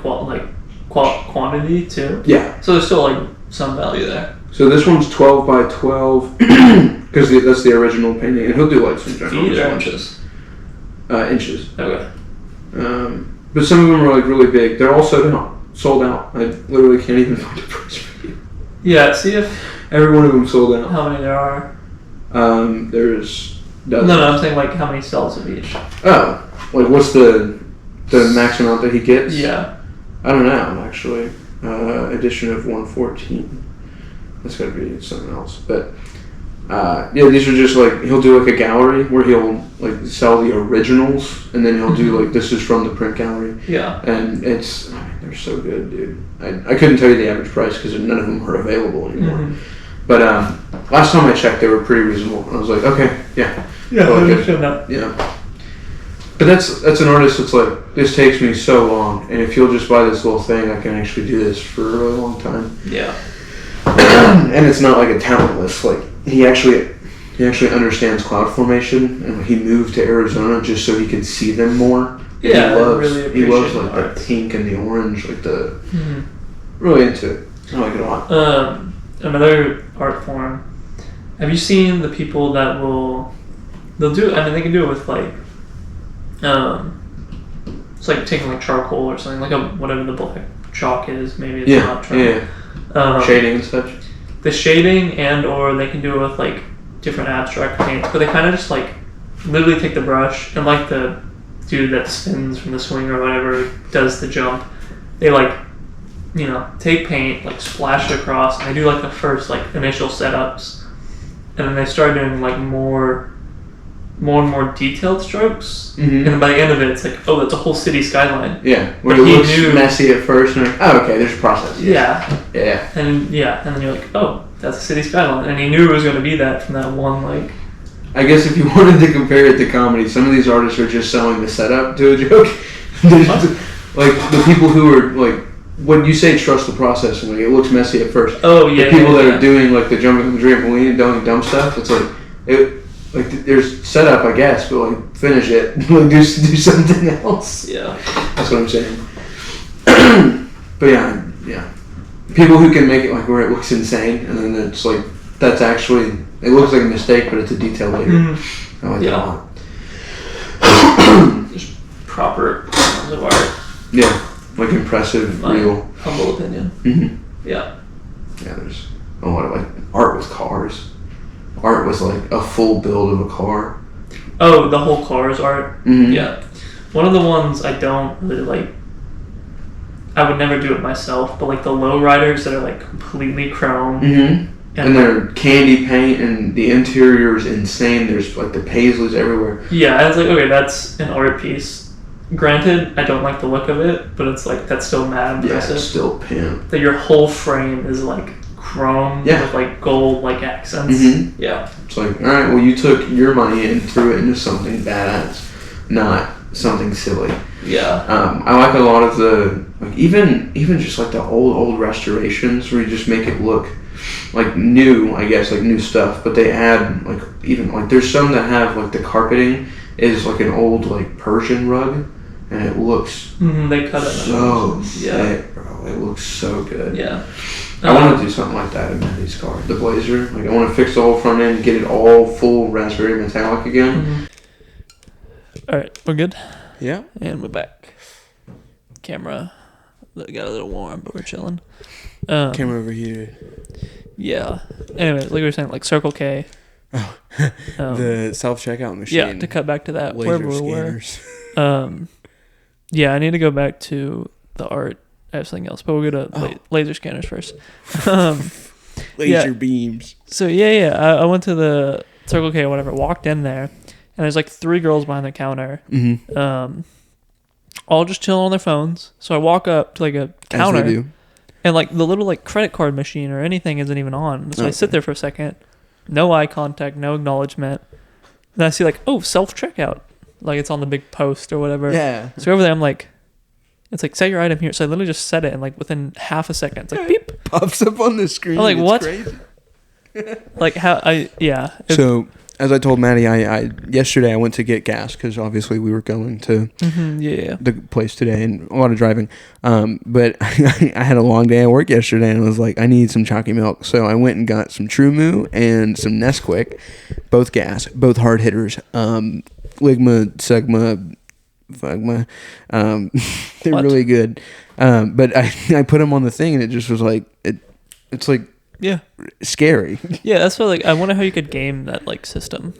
quantity too. Yeah. So there's still like some value there. So this one's 12 by 12 because that's the original painting, and he'll do like some general feet or inches. Inches. Okay. But some of them are like really big. They're all sold out. I literally can't even find a price for you. Yeah. See if every one of them sold out. How many there are? There's dozens. No, I'm saying like how many cells of each. Oh, like what's the max amount that he gets? Yeah. I don't know actually. Edition of 114. That's got to be something else, but yeah, these are just like he'll do like a gallery where he'll like sell the originals, and then he'll do like this is from the print gallery. Yeah. And they're so good, dude. I couldn't tell you the average price because none of them are available anymore. But last time I checked, they were pretty reasonable. And I was like, okay, yeah. Yeah, I understand that. Yeah. But that's an artist that's like, this takes me so long, and if you'll just buy this little thing, I can actually do this for a really long time. Yeah. And it's not like a talentless, like, he actually understands cloud formation, and he moved to Arizona just so he could see them more. Yeah, he loves like the pink and the orange, like the really into it. I like it a lot. Another art form. Have you seen the people that they'll do? I mean, they can do it with like, it's like taking like charcoal or something, like whatever the black chalk is. Maybe it's not charcoal. Shading and such. The shading or they can do it with like different abstract paints, but they kind of just like literally take the brush and like the dude that spins from the swing or whatever does the jump. They like, you know, take paint, like splash it across, and they do like the first like initial setups, and then they start doing like more and more detailed strokes, and then by the end of it, it's like, oh, that's a whole city skyline. Yeah, where it looks messy at first, and like, oh, okay, there's a process. Yeah. And then you're like, oh, that's a city skyline, and he knew it was going to be that from that one like. I guess if you wanted to compare it to comedy, some of these artists are just selling the setup to a joke. Like the people who are like when you say trust the process, like it looks messy at first. Oh yeah. The people that are doing like the jumping on the trampoline and doing dumb stuff, it's like there's setup, I guess, but like finish it, like do something else. Yeah. That's what I'm saying. But yeah. People who can make it like where it looks insane, and then it's like that's actually it looks like a mistake, but it's a detail later. I like that a lot. Just proper forms of art. Yeah, like impressive, My real. humble opinion. Mm-hmm. Yeah. Yeah, there's a lot of like art with cars. Art was like a full build of a car. Oh, the whole Cars art? Mm-hmm. Yeah. One of the ones I don't really like, I would never do it myself, but like the lowriders that are like completely chrome. Mm-hmm. And they're candy paint and the interior is insane. There's like the paisleys everywhere. Yeah, I was like, okay, that's an art piece. Granted, I don't like the look of it, but it's like, that's still mad impressive. Yeah, it's still pimp. That your whole frame is like chrome with like gold like accents. Mm-hmm. Yeah. It's like, all right, well, you took your money and threw it into something badass, not something silly. Yeah. I like a lot of the like even just like the old restorations where you just make it look like new, I guess, like new stuff, but they add like even like there's some that have like the carpeting is like an old like Persian rug, and it looks they cut it so sick, bro. It looks so good. Yeah. I want to do something like that in Maddie's car, the Blazer. Like I want to fix the whole front end, get it all full raspberry metallic again. All right, we're good. Yeah, and we're back. Camera got a little warm, but we're chilling. Camera overheated. Yeah. Anyway, like we were saying, like Circle K. Oh, the self-checkout machine. Yeah, to cut back to that. Laser wherever scanners. we were. Yeah, I need to go back to the art. I have something else, but we'll go to laser scanners first. Laser beams. So I went to the Circle K or whatever, walked in there, and there's like 3 girls behind the counter. Mm-hmm. All just chilling on their phones. So I walk up to like a counter. As they do. And like the little like credit card machine or anything isn't even on. So I sit there for a second, no eye contact, no acknowledgement. Then I see like, oh, self-checkout. Like it's on the big post or whatever. Yeah. So over there I'm like, it's like, set your item here. So I literally just set it and like within half a second, it's like beep. Pops up on the screen. I'm like, it's what? Crazy. Like how So as I told Maddie, I yesterday I went to get gas because obviously we were going to the place today and a lot of driving. But I had a long day at work yesterday and I was like, I need some chalky milk. So I went and got some True Moo and some Nesquik, both gas, both hard hitters. Ligma, Sigma, Fugma. They're really good. But I put them on the thing and it just was like, it's like, scary. Yeah, that's what like I wonder how you could game that like system.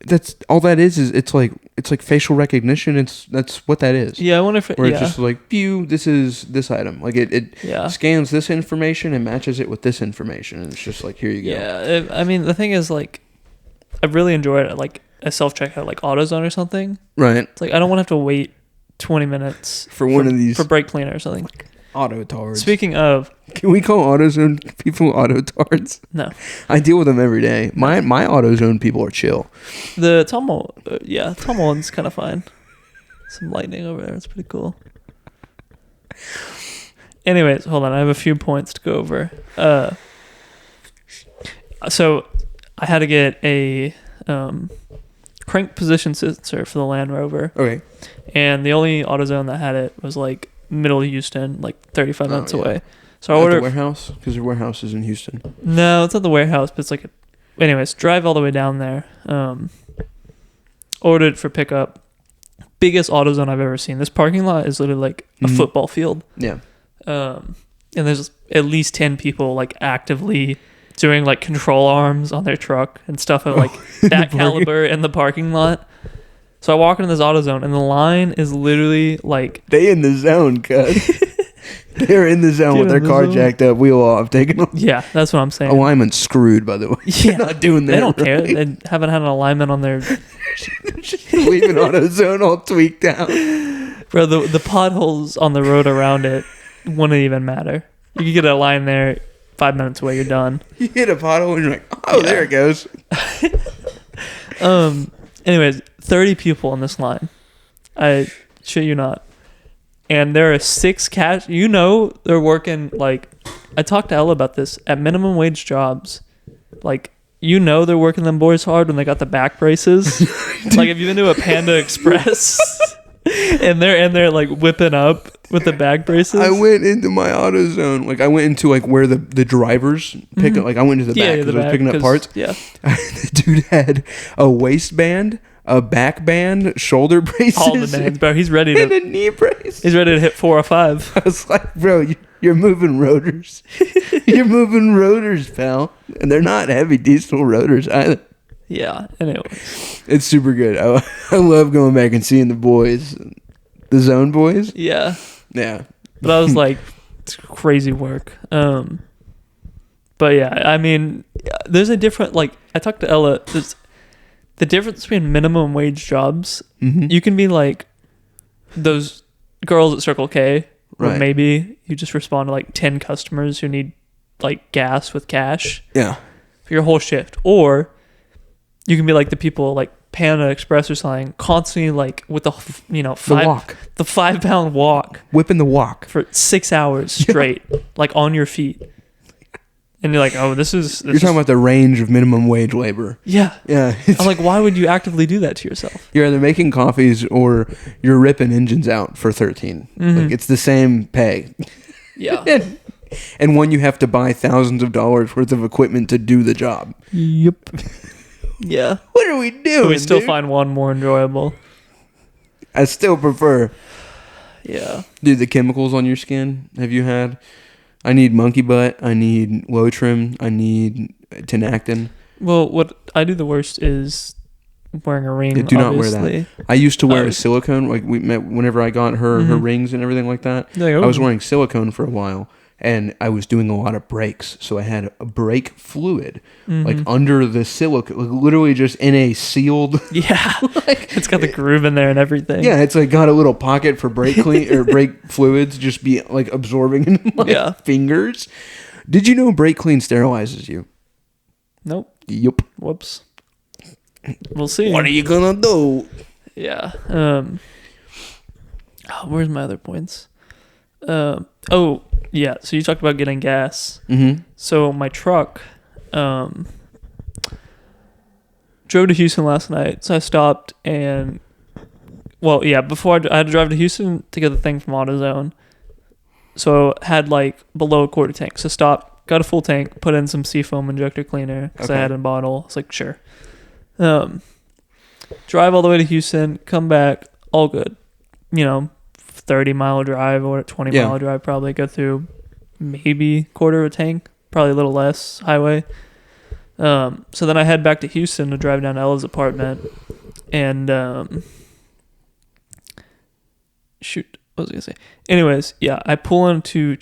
That's all that is it's like facial recognition. That's what that is. Yeah, I wonder if it's just like pew, this is this item. Like it scans this information and matches it with this information and it's just like here you go. Yeah, I mean the thing is like I really enjoyed it like a self-checkout like AutoZone or something. Right. It's like I don't want to have to wait 20 minutes for one of these for brake cleaner or something. Autotards. Speaking of, can we call AutoZone people autotards? No, I deal with them every day. My AutoZone people are chill. The Tommel, Tommel one's kind of fine. Some lightning over there. It's pretty cool. Anyways, hold on. I have a few points to go over. So I had to get a crank position sensor for the Land Rover. Okay. And the only AutoZone that had it was like middle Houston, like 35 minutes away. So I ordered ordered the warehouse because the warehouse is in Houston. No, it's not the warehouse, but it's like anyways, drive all the way down there. Ordered for pickup. Biggest AutoZone I've ever seen. This parking lot is literally like a football field. Yeah. And there's at least 10 people like actively doing like control arms on their truck and stuff of like that caliber in the parking lot. So I walk into this AutoZone and the line is literally like they in the zone, cuz. They're in the zone with their car jacked up, wheel off, taking them. Yeah, that's what I'm saying. Alignment's screwed, by the way. Yeah, they're not doing that. They don't care. They haven't had an alignment on their. Leaving AutoZone all tweaked out. Bro, the potholes on the road around it wouldn't even matter. You could get a line there, 5 minutes away, you're done. You hit a pothole and you're like, oh, there it goes. Anyways, 30 people in this line. I shit you not. and there are 6 cash. They're working like. I talked to Ella about this at minimum wage jobs. Like, they're working them boys hard when they got the back braces. Like, if you've been to a Panda Express and they're like whipping up with the back braces. I went into my AutoZone. Like, I went into like where the drivers pick up. Like, I went into the back because I was picking up parts. Yeah. The dude had a waistband, a back band, shoulder braces, all the bands, bro. He's ready and a knee brace. He's ready to hit 4 or 5. I was like, bro, you're moving rotors. You're moving rotors, pal. And they're not heavy diesel rotors either. Yeah. Anyway, it's super good. I love going back and seeing the boys, the Zone boys. Yeah. Yeah. But I was like, it's crazy work. But yeah, I mean, there's a different, like, I talked to Ella. There's the difference between minimum wage jobs. Mm-hmm. You can be like those girls at Circle K, or right. maybe you just respond to like 10 customers who need like gas with cash. Yeah. For your whole shift. Or you can be like the people like Panda Express or something, constantly like with the 5-pound walk, whipping the walk for 6 hours straight, like on your feet. And you're like, oh, you're talking about the range of minimum wage labor. Yeah. Yeah. I'm like, why would you actively do that to yourself? You're either making coffees or you're ripping engines out for 13. Mm-hmm. Like, it's the same pay. Yeah. And one, you have to buy thousands of dollars worth of equipment to do the job. Yep. Yeah. What are we doing? But we still find one more enjoyable. I still prefer. Yeah. Dude, the chemicals on your skin, have you had? I need monkey butt. I need Lotrim. I need Tinactin. Well, what I do the worst is wearing a ring. Do not wear that. I used to wear a silicone. Like, we met whenever I got her rings and everything like that. Like, I was wearing silicone for a while, and I was doing a lot of brakes. So I had a brake fluid like under the silicone, like, literally just in a sealed. Yeah, like, it's got the groove in there and everything. Yeah, it's like got a little pocket for brake clean or brake fluids just be like absorbing into my fingers. Did you know brake clean sterilizes you? Nope. Yup. Whoops. We'll see. What are you gonna do? Yeah. Where's my other points? Yeah. So you talked about getting gas. Mm-hmm. So my truck, drove to Houston last night. So I stopped and, before I had to drive to Houston to get the thing from AutoZone. So had like below a quarter tank. So stopped, got a full tank, put in some Seafoam injector cleaner because I had it in a bottle. I was like, sure. Drive all the way to Houston, come back, all good. 30-mile drive or 20-mile drive, probably go through maybe quarter of a tank, probably a little less highway. So then I head back to Houston to drive down to Ella's apartment, and shoot, what was I gonna say? Anyways, I pull into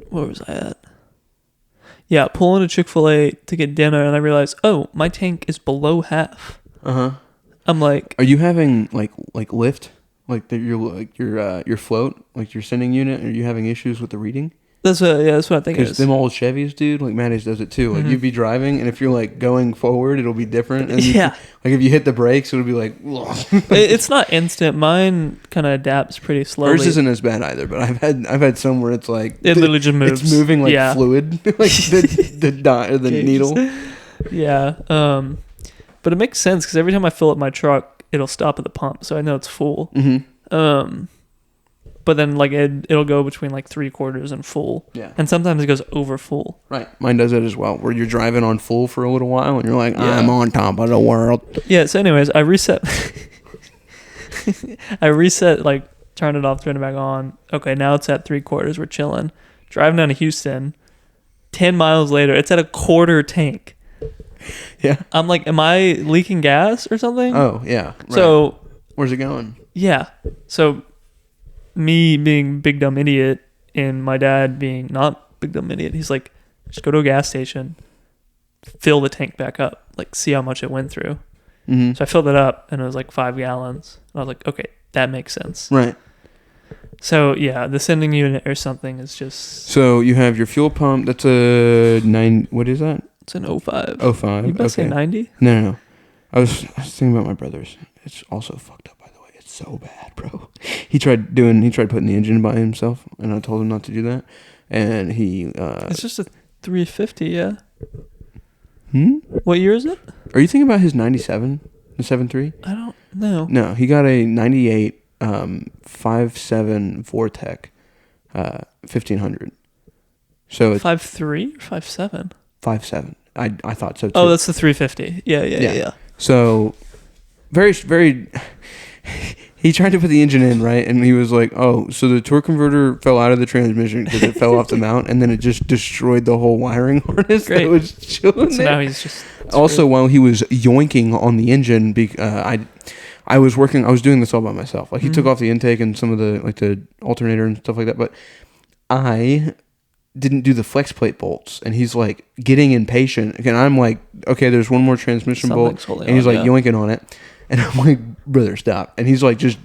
where was I at? Yeah, pull into Chick-fil-A to get dinner, and I realize, oh, my tank is below half. I'm like, are you having like lift? Like your float, like your sending unit, are you having issues with the reading? That's what I think it is. Because them old Chevys, dude, like Maddie's does it too. Like you'd be driving, and if you're like going forward, it'll be different. And like if you hit the brakes, it'll be like. It's not instant. Mine kind of adapts pretty slowly. Hers isn't as bad either, but I've had some where it's like it literally just moves. It's moving like fluid, like the needle. Yeah, but it makes sense because every time I fill up my truck, it'll stop at the pump, so I know it's full. But then like it'll go between like 3/4 and full. Yeah. And sometimes it goes over full. Right. Mine does it as well, where you're driving on full for a little while and you're like, I'm on top of the world. Yeah, so anyways, I reset like turn it off, turn it back on. Okay, now it's at 3/4, we're chilling. Driving down to Houston, 10 miles later, it's at a quarter tank. Yeah. I'm like, am I leaking gas or something? Oh, yeah. Right. So where's it going? Yeah. So me being big dumb idiot and my dad being not big dumb idiot, he's like, just go to a gas station, fill the tank back up, like see how much it went through. So I filled it up and it was like 5 gallons. And I was like, okay, that makes sense. Right. So yeah, the sending unit or something is just. So you have your fuel pump. That's a 9. What is that? It's an 05. 05. You about to say 90? No. I was thinking about my brother's. It's also fucked up, by the way. It's so bad, bro. He tried putting the engine by himself, and I told him not to do that. And he it's just a 350, yeah. Hmm? What year is it? Are you thinking about his 97, the 7.3? I don't know. No, he got a 98 5.7 Vortec 1500. So it's 5.3 or 5.7? 5.7. I thought so too. Oh, that's the 350. Yeah. So very very he tried to put the engine in, right? And he was like, "Oh, so the torque converter fell out of the transmission because it fell off the mount, and then it just destroyed the whole wiring harness that was chilling so there." Now he's just also, while he was yoinking on the engine, I was doing this all by myself. Like he took off the intake and some of the alternator and stuff like that, but I didn't do the flex plate bolts, and he's like getting impatient, and I'm like, okay, there's one more transmission bolt, and he's like yoinking on it, and I'm like, brother, stop. And he's like just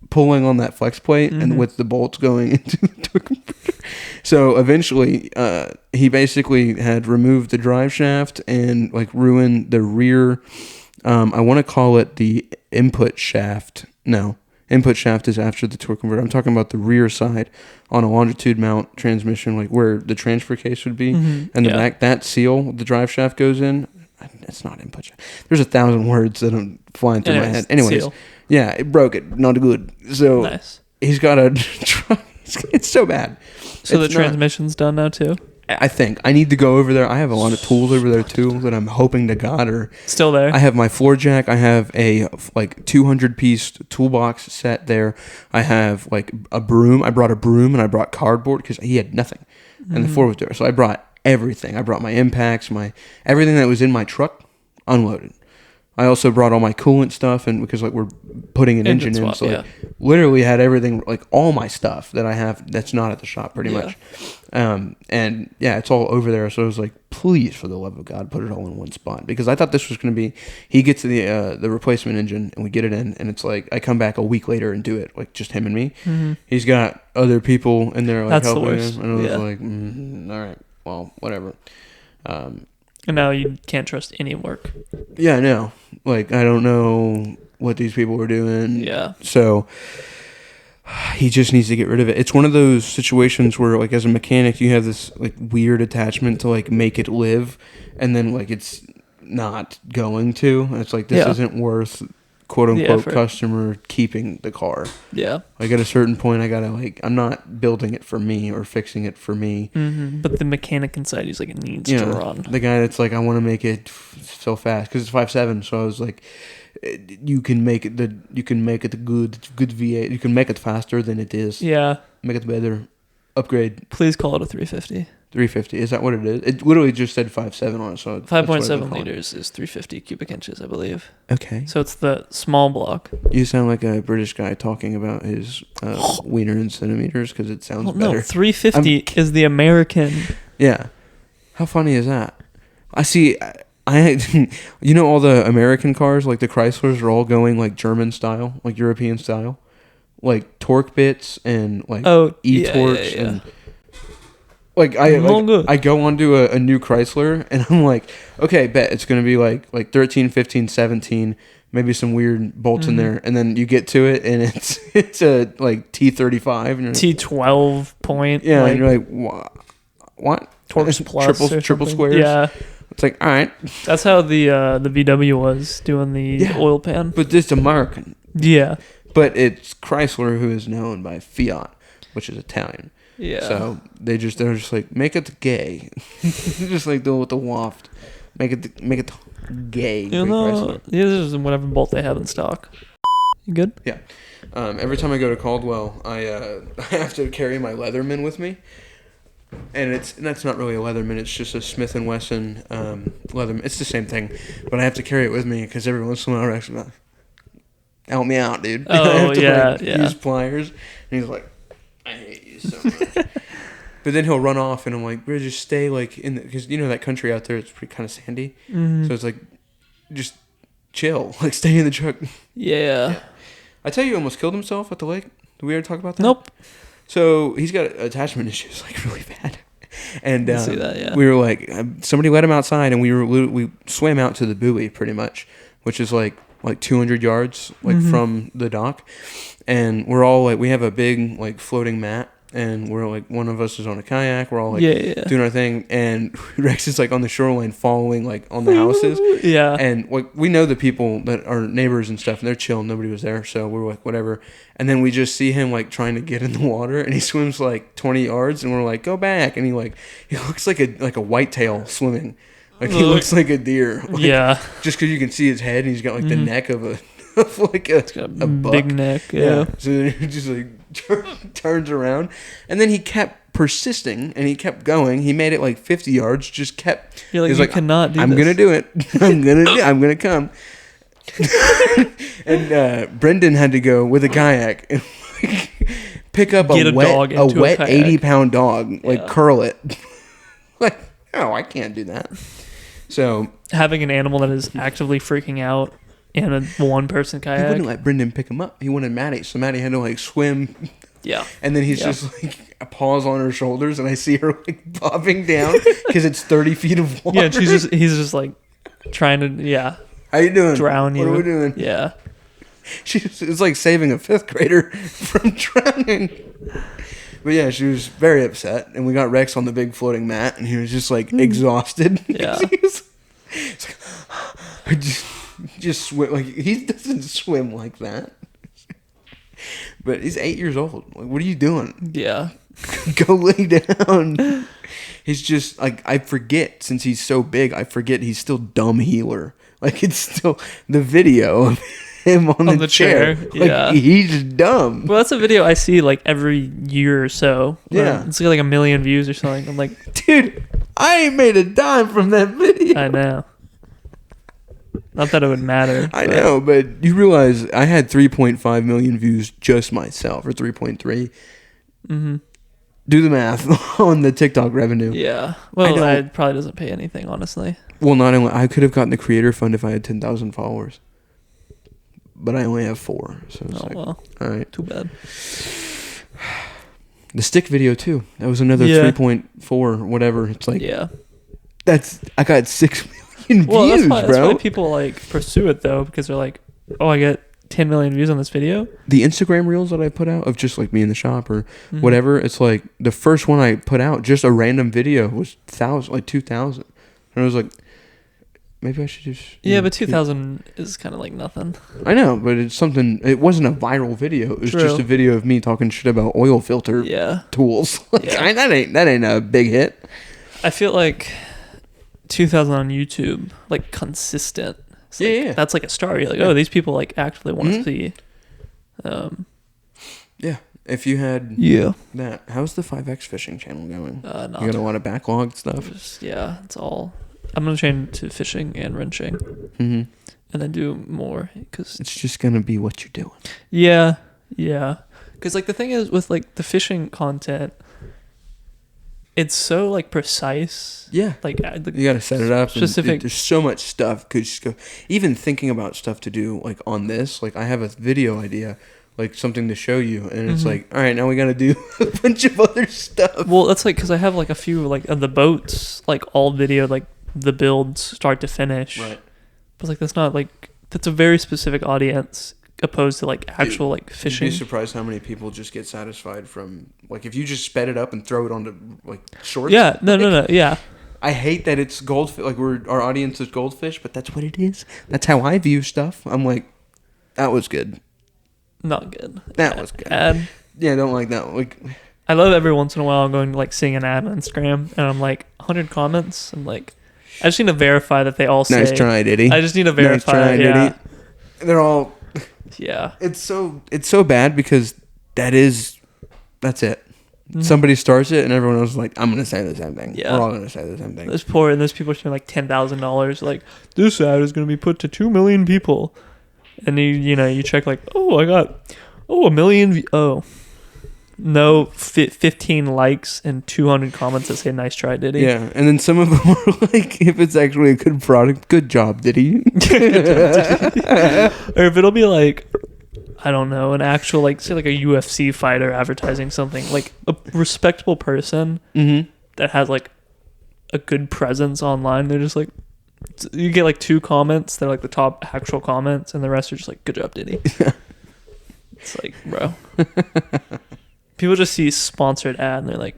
pulling on that flex plate and with the bolts going into the torque converter. So eventually he basically had removed the drive shaft and like ruined the rear, I want to call it the input shaft. No, input shaft is after the torque converter. I'm talking about the rear side on a longitude mount transmission, like where the transfer case would be, and the back, that seal the drive shaft goes in. It's not input shaft. There's 1,000 words that don't fly into my head. Anyways, seal. Yeah, it broke it. Not good. So nice. He's got a try. It's so bad. So the transmission's done now too? I think. I need to go over there. I have a lot of tools over there too that I'm hoping to God are still there. I have my floor jack. I have a like 200-piece toolbox set there. I have like a broom. I brought a broom and I brought cardboard because he had nothing. And the floor was there. So I brought everything. I brought my impacts, everything that was in my truck unloaded. I also brought all my coolant stuff, and because like we're putting an engine in, so like, literally had everything, like all my stuff that I have that's not at the shop, pretty much. And yeah, it's all over there. So I was like, please, for the love of God, put it all in one spot, because I thought this was going to be. He gets the replacement engine, and we get it in, and it's like I come back a week later and do it, like just him and me. He's got other people in there like helping him, and I was like, all right, well, whatever. And now you can't trust any work. Yeah, no. Like, I don't know what these people were doing. Yeah. So, he just needs to get rid of it. It's one of those situations where, like, as a mechanic, you have this, like, weird attachment to, like, make it live. And then, like, it's not going to. It's like, this isn't worth, quote-unquote, customer keeping the car. Yeah. Like, at a certain point, I gotta, like, I'm not building it for me or fixing it for me. But the mechanic inside, he's like, it needs to run. The guy that's like, I want to make it so fast, because it's 5.7, so I was like, you can make it the good V8. You can make it faster than it is. Yeah. Make it better. Upgrade. Please call it a 350. 350. Is that what it is? It literally just said 5.7 on it. So 5.7 liters is 350 cubic inches, I believe. Okay. So it's the small block. You sound like a British guy talking about his wiener in centimeters, because it sounds better. No, 350 is the American. Yeah. How funny is that? I see. You know, all the American cars, like the Chryslers, are all going like German style, like European style, like torque bits and like e-torques and. Like I go onto a new Chrysler, and I'm like, okay, bet it's gonna be like 13, 15, 17, maybe some weird bolts in there, and then you get to it, and it's a like T35 and T12 point. Yeah, like, and you're like, what? Torques plus triple squares. Yeah, it's like, all right. That's how the VW was doing the oil pan. But this American. Yeah. But it's Chrysler, who is known by Fiat, which is Italian. Yeah. So they're just like, make it gay, just like the waft, make it gay. You know, this is whatever bolt they have in stock. You good? Yeah. Every time I go to Caldwell, I have to carry my Leatherman with me, and that's not really a Leatherman. It's just a Smith & Wesson Leatherman. It's the same thing, but I have to carry it with me because every once in a while, Rex is like, help me out, dude. Oh, I have to, yeah. use pliers, and he's like, I hate you so much. But then he'll run off, and I'm like, bro, just stay like in, because you know that country out there, it's pretty kind of sandy. So it's like, just chill, like stay in the truck. Yeah. I tell you, he almost killed himself at the lake. Did we ever talk about that? Nope. So he's got attachment issues, like really bad. And see that, yeah. We were like, somebody let him outside, and we swam out to the buoy pretty much, which is like like 200 yards like from the dock, and we're all like, we have a big like floating mat, and we're like, one of us is on a kayak, we're all like doing our thing, and Rex is like on the shoreline following like on the houses. And like, we know the people that are neighbors and stuff, and they're chill, nobody was there, so we were like, whatever. And then we just see him like trying to get in the water, and he swims like 20 yards, and we're like, go back. And he looks like a whitetail swimming, like he looks like a deer, like, just because you can see his head, and he's got like the neck of a like a buck. Big neck. So then he just like turns around, and then he kept persisting, and he kept going. He made it like 50 yards, just kept. You're like, you cannot do I'm this. gonna do it. I'm gonna come. And Brendan had to go with a kayak and pick up a wet 80-pound dog, like curl it. Like, oh, I can't do that. So having an animal that is actively freaking out in a one-person kayak. He wouldn't let Brendan pick him up. He wanted Maddie, so Maddie had to like swim. Yeah. And then he's just like a paws on her shoulders, and I see her like bobbing down because it's 30 feet of water. Yeah, and he's just like trying to How you doing? Drown you. What are we doing? Yeah. It's like saving a 5th grader from drowning. But yeah, she was very upset, and we got Rex on the big floating mat, and he was just like exhausted. Yeah. It's like, I just swim, like, he doesn't swim like that. But he's 8 years old. Like, what are you doing? Yeah. Go lay down. He's just like, I forget, since he's so big, I forget he's still dumb healer. Like, it's still the video of him on the chair. Like, he's dumb. Well, that's a video I see like every year or so. Yeah. It's got like 1 million views or something. I'm like, dude, I ain't made a dime from that video. I know. Not that it would matter. I know, but you realize I had 3.5 million views just myself, or 3.3. Mm-hmm. Do the math on the TikTok revenue. Yeah. Well, it probably doesn't pay anything, honestly. Well, not only, I could have gotten the creator fund if I had 10,000 followers. But I only have 4. So it's well. All right. Too bad. The stick video, too. That was another 3.4, whatever. It's like, I got 6 million views, that's bro. why people like pursue it, though, because they're like, oh, I get 10 million views on this video. The Instagram reels that I put out of just like me in the shop or whatever, it's like the first one I put out, just a random video, was 2,000. And I was like, maybe I should just... but 2,000 is kind of like nothing. I know, but it's something... It wasn't a viral video. It was just a video of me talking shit about oil filter tools. That ain't a big hit. I feel like 2,000 on YouTube, like consistent. That's like a star. You're like, oh, these people like actively want to see. If you had that, how's the 5X fishing channel going? You got a lot of backlog stuff? It's all... I'm going to change to fishing and wrenching. Mm-hmm. And then do more. Cause it's just going to be what you're doing. Yeah. Because like the thing is with like the fishing content, it's so like precise. Yeah. Like you got to set it up. Specific. There's so much stuff. Could just go. Even thinking about stuff to do like on this, like I have a video idea, like something to show you, and it's like, all right, now we got to do a bunch of other stuff. Well, that's like because I have like a few like of the boats, like all video, like the builds start to finish. Right. But like that's not like that's a very specific audience opposed to like actual like fishing. You'd be surprised how many people just get satisfied from like if you just sped it up and throw it onto like shorts. Yeah, no. Yeah. I hate that it's goldfish. Like our audience is goldfish, but that's what it is. That's how I view stuff. I'm like, that was good. Not good. That was good. Ad. Yeah, I don't like that. Like, I love every once in a while going like seeing an ad on Instagram and I'm like 100 comments. I'm like, I just need to verify that they all say. Nice try, Diddy. I just need to verify. Nice try, Diddy. They're all. Yeah. It's so bad because that's it. Mm-hmm. Somebody starts it and everyone else is like, I'm gonna say the same thing. Yeah. We're all gonna say the same thing. Those poor and those people spend like $10,000. Like this ad is gonna be put to 2 million people, and you check like, oh, I got 1 million. No, 15 likes and 200 comments that say nice try, Diddy. Yeah, and then some of them are like, if it's actually a good product, good job, Diddy. Or if it'll be like, I don't know, an actual, like, say like a UFC fighter advertising something, like a respectable person that has like a good presence online, they're just like, You get like 2 comments that are like the top actual comments, and the rest are just like, "Good job, Diddy." It's like, bro. People just see sponsored ad and they're like,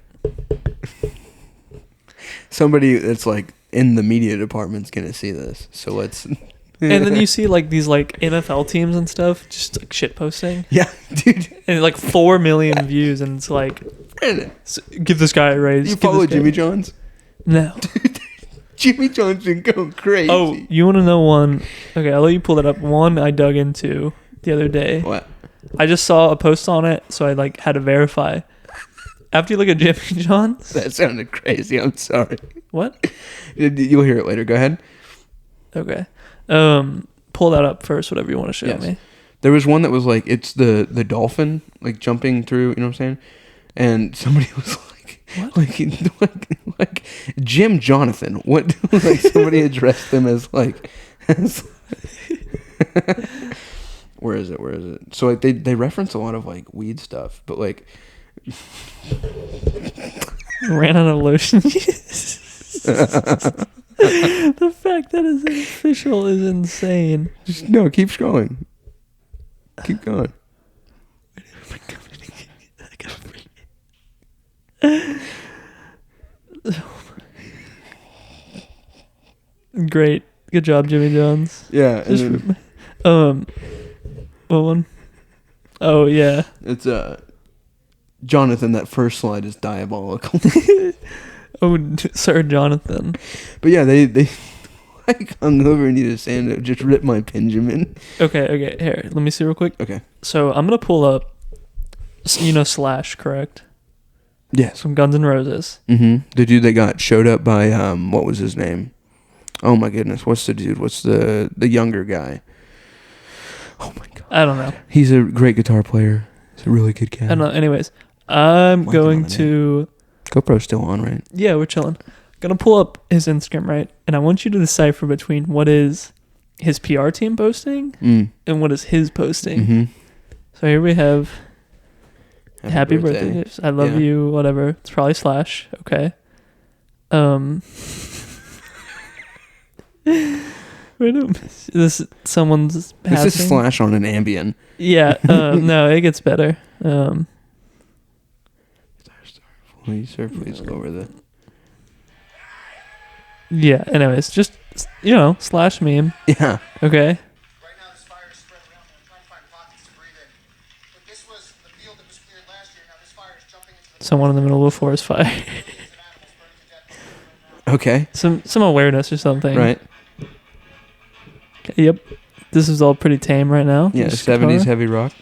somebody that's like in the media department's gonna see this, so let's. And then you see like these like NFL teams and stuff just like shit posting. Yeah, dude. And like 4 million views, and it's like, give this guy a raise. You follow Jimmy John's? No. Dude, Jimmy John's been going crazy. Oh, you want to know one? Okay, I'll let you pull that up. One I dug into the other day. What? I just saw a post on it, so I like had to verify. After you look at Jimmy John's. That sounded crazy. I'm sorry. What? You'll hear it later. Go ahead. Okay. Pull that up first, whatever you want to show me. There was one that was like, it's the dolphin like jumping through, you know what I'm saying? And somebody was like, what? like Jim Jonathan. What? Like somebody addressed them as like, where is it? So like they reference a lot of like weed stuff, but like ran out of lotion. The fact that it's official is insane. Just no, keep scrolling. Keep going. Great. Good job, Jimmy John's. Yeah. And then, what one? Oh yeah. It's Jonathan. That first slide is diabolical. Oh, Sir Jonathan. But yeah, they like hungover and eat a sandwich. Just rip my Benjamin. Okay. Here, let me see real quick. Okay. So I'm gonna pull up. You know Slash, correct? Yes. From Guns N' Roses. Mm-hmm. The dude that got showed up by what was his name? Oh my goodness, what's the dude? What's the younger guy? Oh my god. I don't know. He's a great guitar player. He's a really good guy. I don't know. Anyways, I'm going to. GoPro's still on, right? Yeah, we're chilling. Gonna pull up his Instagram, right? And I want you to decipher between what is his PR team posting and what is his posting. Mm-hmm. So here we have Happy birthday. I love you, whatever. It's probably Slash. Okay. This someone's passing. This is Slash on an Ambien. Yeah. No, it gets better. Please, sir, please go over the. Yeah. Anyways, just Slash meme. Yeah. Okay. Right now, this fire is spread around me. I'm trying to find pockets to breathe in. But this was the field that was cleared last year. Now this fire is jumping into the. Someone in the middle of a forest fire. Okay. Some awareness or something. Right. Okay, yep. This is all pretty tame right now. Yeah. Just 70s guitar. heavy rock.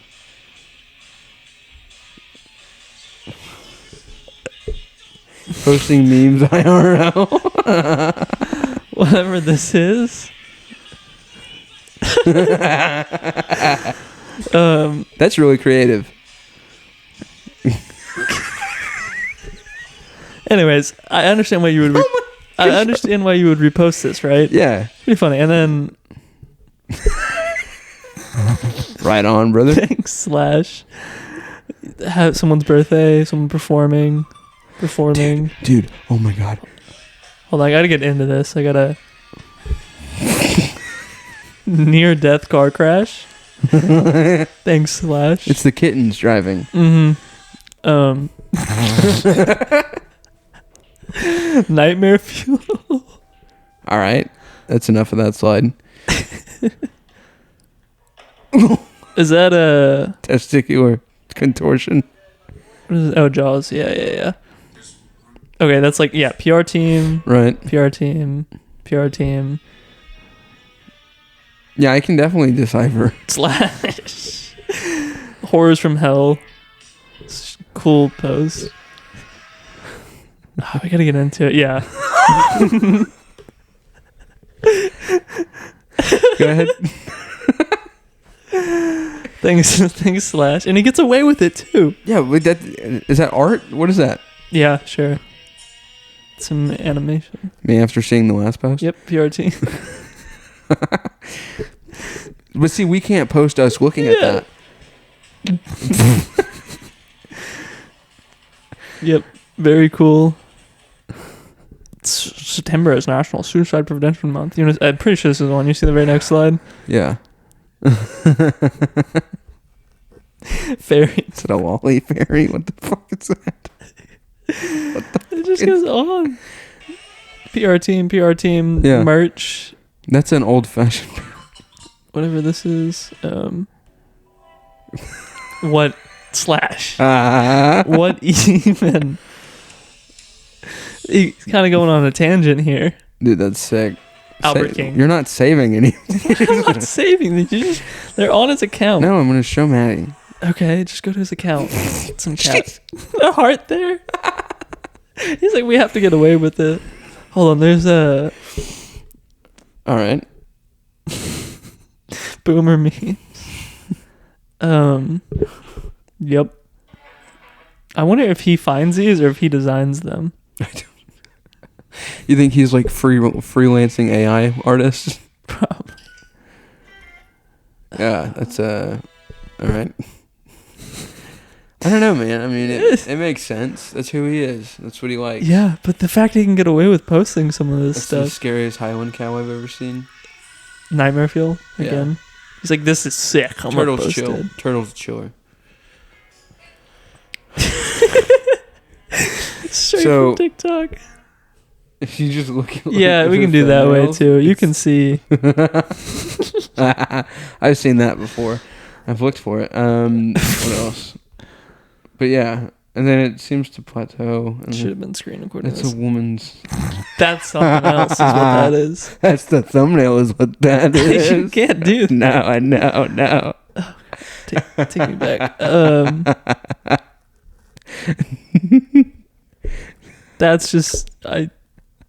Posting memes IRL. Whatever this is. That's really creative. Anyways, I understand why you would. I understand why you would repost this, right? Yeah. Pretty funny. And then. Right on, brother. Thanks, Slash. Have someone's birthday, someone performing. Dude, oh my god. Hold on, I gotta get into this. I gotta. Near death car crash. Thanks, Slash. It's the kittens driving. Mm-hmm. Nightmare fuel. All right. That's enough of that slide. Is that a Testicular contortion. what is it? Oh, Jaws. Yeah. Okay, that's like PR team. Right. PR team. Yeah, I can definitely decipher. Slash. Horrors from Hell. Cool post. Oh, we gotta get into it. Yeah. Go ahead. Thanks, Slash. And he gets away with it too. Yeah, but is that art? What is that? Yeah, sure. Some animation. Me after seeing the last post? Yep, PR team. But see, we can't post us looking at that. Yep, very cool. September is National Suicide Prevention Month. You know, I'm pretty sure this is the one. You see the very next slide? Yeah. Fairy. Is it a lolly fairy? What the fuck is that? It just goes on. PR team, Yeah. merch, That's an old fashioned. whatever this is. What slash? What even? He's kind of going on a tangent here. Dude, that's sick. Albert King. You're not saving any. I'm not saving them. They're on his account. No, I'm gonna show Maddie. Okay, just go to his account. Some cat. A heart there. He's like, we have to get away with it. Hold on, there's a All right. boomer memes. Yep. I wonder if he finds these or if he designs them. You think he's like freelancing AI artist? Probably. Yeah, that's all right. I don't know, man. I mean, it makes sense. That's who he is. That's what he likes. Yeah, but the fact he can get away with posting some of this That's the stuff. scariest Highland cow I've ever seen. Nightmare Fuel Yeah. again. He's like, this is sick. I'm gonna Turtles post chill. it. Turtles chiller. Straight So- from TikTok. If you just look at Yeah, we can do that way too. You can see. I've seen that before. I've looked for it. What else? But yeah, and then it seems to plateau. And Should have been screen recording that's this. a woman's. That's something else is what that is. That's the thumbnail. Is what that is. You can't do that. No, I know. No. Take me back. That's just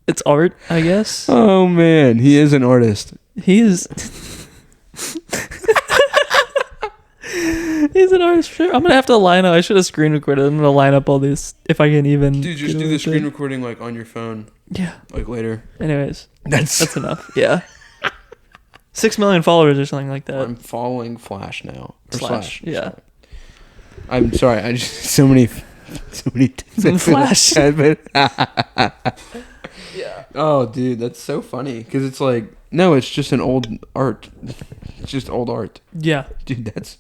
it's art, I guess. Oh man, he is an artist. He is. He's an artist for sure. I'm gonna have to line up. I should have screen recorded. I'm gonna line up all these if I can even. Dude, just get do away the with screen it. recording like on your phone, Yeah. like later. Anyways, That's enough. Yeah. 6 million followers or something like that. I'm following Flash now. Or Slash, yeah. sorry. I'm sorry. I just so many. Flash. Yeah. Oh, dude, that's so funny because it's like no, it's just an old art. It's just old art, Yeah. dude. That's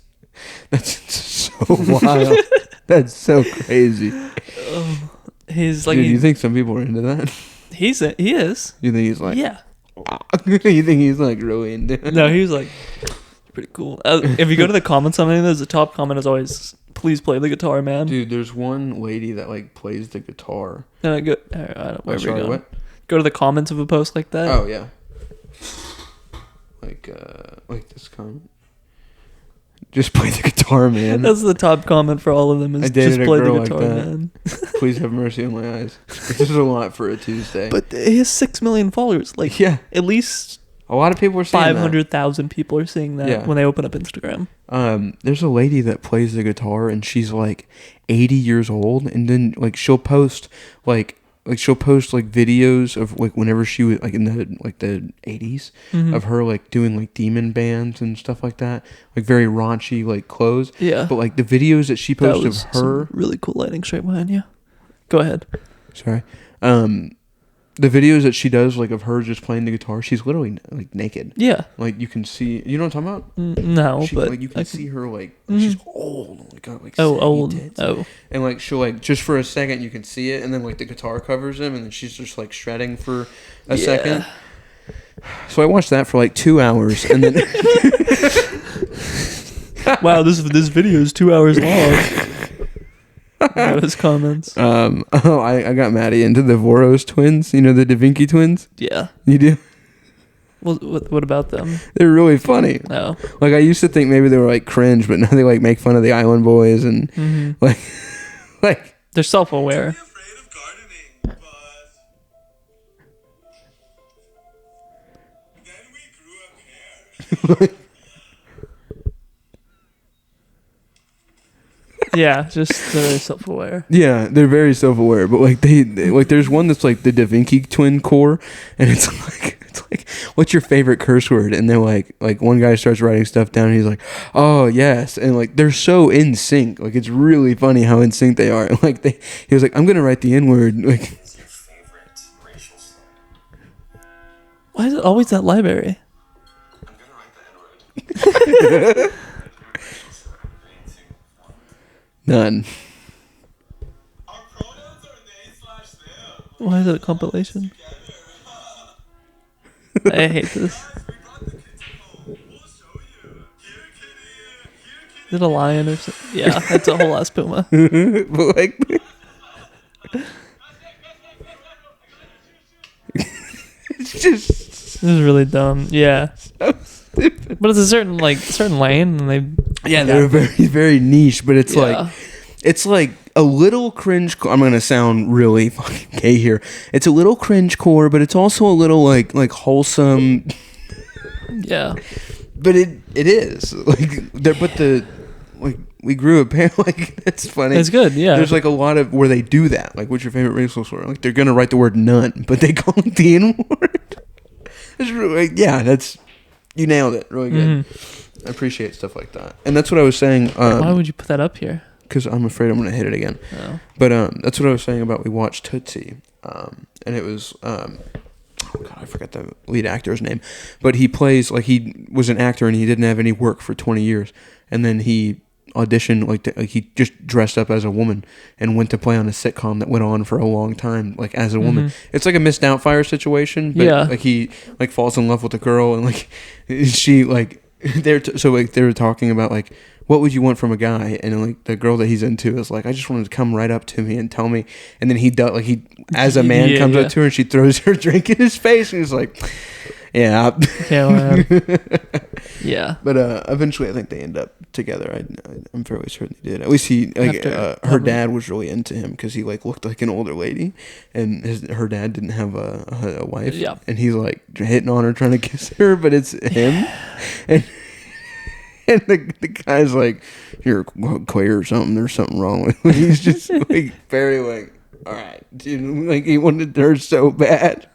so wild. That's so crazy. He's like Dude, you think some people are into that? he is. You think he's like? Yeah. You think he's like really into it? No, he was like pretty cool. If you go to the comments on anything, the top comment is always, "Please play the guitar, man." Dude, there's one lady that like plays the guitar. And I go, I don't, where Oh, we sorry, go? what? Go to the comments of a post like that. Oh yeah. Like this comment. Just play the guitar, man. That's the top comment for all of them. I Is dated just a play the girl like guitar, that. man. Please have mercy on my eyes. This is a lot for a Tuesday. But he has 6 million followers. Like yeah, at least a lot of people are saying 500,000 people are seeing that Yeah. when they open up Instagram. There's a lady that plays the guitar and she's like 80 years old, and then like she'll post like videos of like whenever she was like in the 80s Mhm. of her like doing like demon bands and stuff like that, like very raunchy like clothes. Yeah. But like the videos that she That posts was of her, some really cool lighting straight behind you. Go ahead. sorry, the videos that she does like of her just playing the guitar, she's literally like naked. Yeah. Like you can see, you know what I'm talking about? No, She, but like you can I see her like Mhm. she's old, like got like Oh, saggy old. tits. Oh. And like she'll like just for a second you can see it, and then like the guitar covers him, and then she's just like shredding for a Yeah. second. So I watched that for like 2 hours, and then Wow, this video is 2 hours long. Those comments. I got Maddie into the Voros twins. You know the Da Vinci twins. Yeah. You do? Well, what about them? They're really funny. No. Like I used to think maybe they were like cringe, but now they like make fun of the Island Boys and Hmm. like They're self-aware. afraid of gardening, but then we grew a pair. Yeah, just they're very self-aware. yeah, they're very self-aware. But like they like there's one that's like the Da Vinci twin core, and it's like what's your favorite curse word? And then like one guy starts writing stuff down, and he's like, oh yes, and like they're so in sync. Like it's really funny how in sync they are. Like he was like, I'm gonna write the N word. Like What's your favorite racial slur? Why is it always that library? I'm gonna write the N-word. None. Our pronouns are they/them. Why is it a compilation? I hate this. We brought the kids home. We'll show you. Here, kitty. Here, kitty. Is it a lion or something? Yeah, it's a whole ass puma. But like, it's just This is really dumb. Yeah, so stupid. but it's a certain lane, and they Yeah, they're very, very niche, but it's like a little cringe. I'm gonna sound really fucking gay here. It's a little cringe core, but it's also a little like wholesome. yeah. But it is like there. But the like we grew a pair. Like it's funny. It's good. Yeah, There's like a lot of where they do that. Like, what's your favorite racial slur? Like, they're gonna write the word none, but they call it the N word. It's really, yeah, that's you nailed it. Really good. I appreciate stuff like that, and that's what I was saying. Why would you put that up here? Because I'm afraid I'm gonna hit it again. Oh. But that's what I was saying about we watched Tootsie, and it was oh god, I forgot the lead actor's name, but he plays like he was an actor and he didn't have any work for 20 years, and then he auditioned like he just dressed up as a woman and went to play on a sitcom that went on for a long time like as a woman. It's like a Miss Doubtfire situation, but Yeah. like he like falls in love with a girl and like she like so like they were talking about like what would you want from a guy, and like the girl that he's into is like, I just wanted to come right up to me and tell me, and then he does like he as a man Yeah, comes yeah. up to her and she throws her drink in his face and he's like, yeah. Yeah. But eventually I think they end up together. I'm fairly certain they did. At least he like After- her dad was really into him because he like looked like an older lady, and her dad didn't have a wife. Yeah. And he's like hitting on her trying to kiss her, but it's him. And the guy's like, you're queer or something. There's something wrong with him. He's just like very like, all right, dude. Like he wanted her so bad.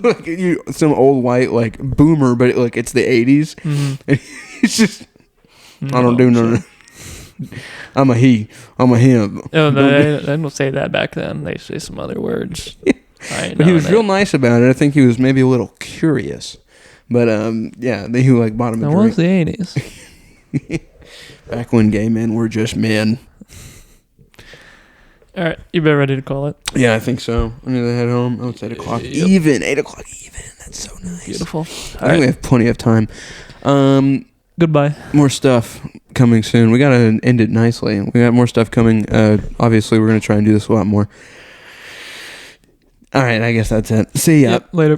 Like some old white like boomer, but like it's the 80s. And he's just, I don't do none. I'm a he. I'm a him. Oh, they don't say that back then. They say some other words. But he was real nice about it. I think he was maybe a little curious. But yeah, he like bought him a That drink. was the 80s. Back when gay men were just men. All right, you better ready to call it. Yeah, I think so. I need to head home. Oh, it's 8 o'clock. Yep. Even 8 o'clock. Even. That's so nice. Beautiful. I All think right. we have plenty of time. Goodbye. More stuff coming soon. We gotta end it nicely. We got more stuff coming. Obviously, we're gonna try and do this a lot more. All right, I guess that's it. See ya. Yep, later.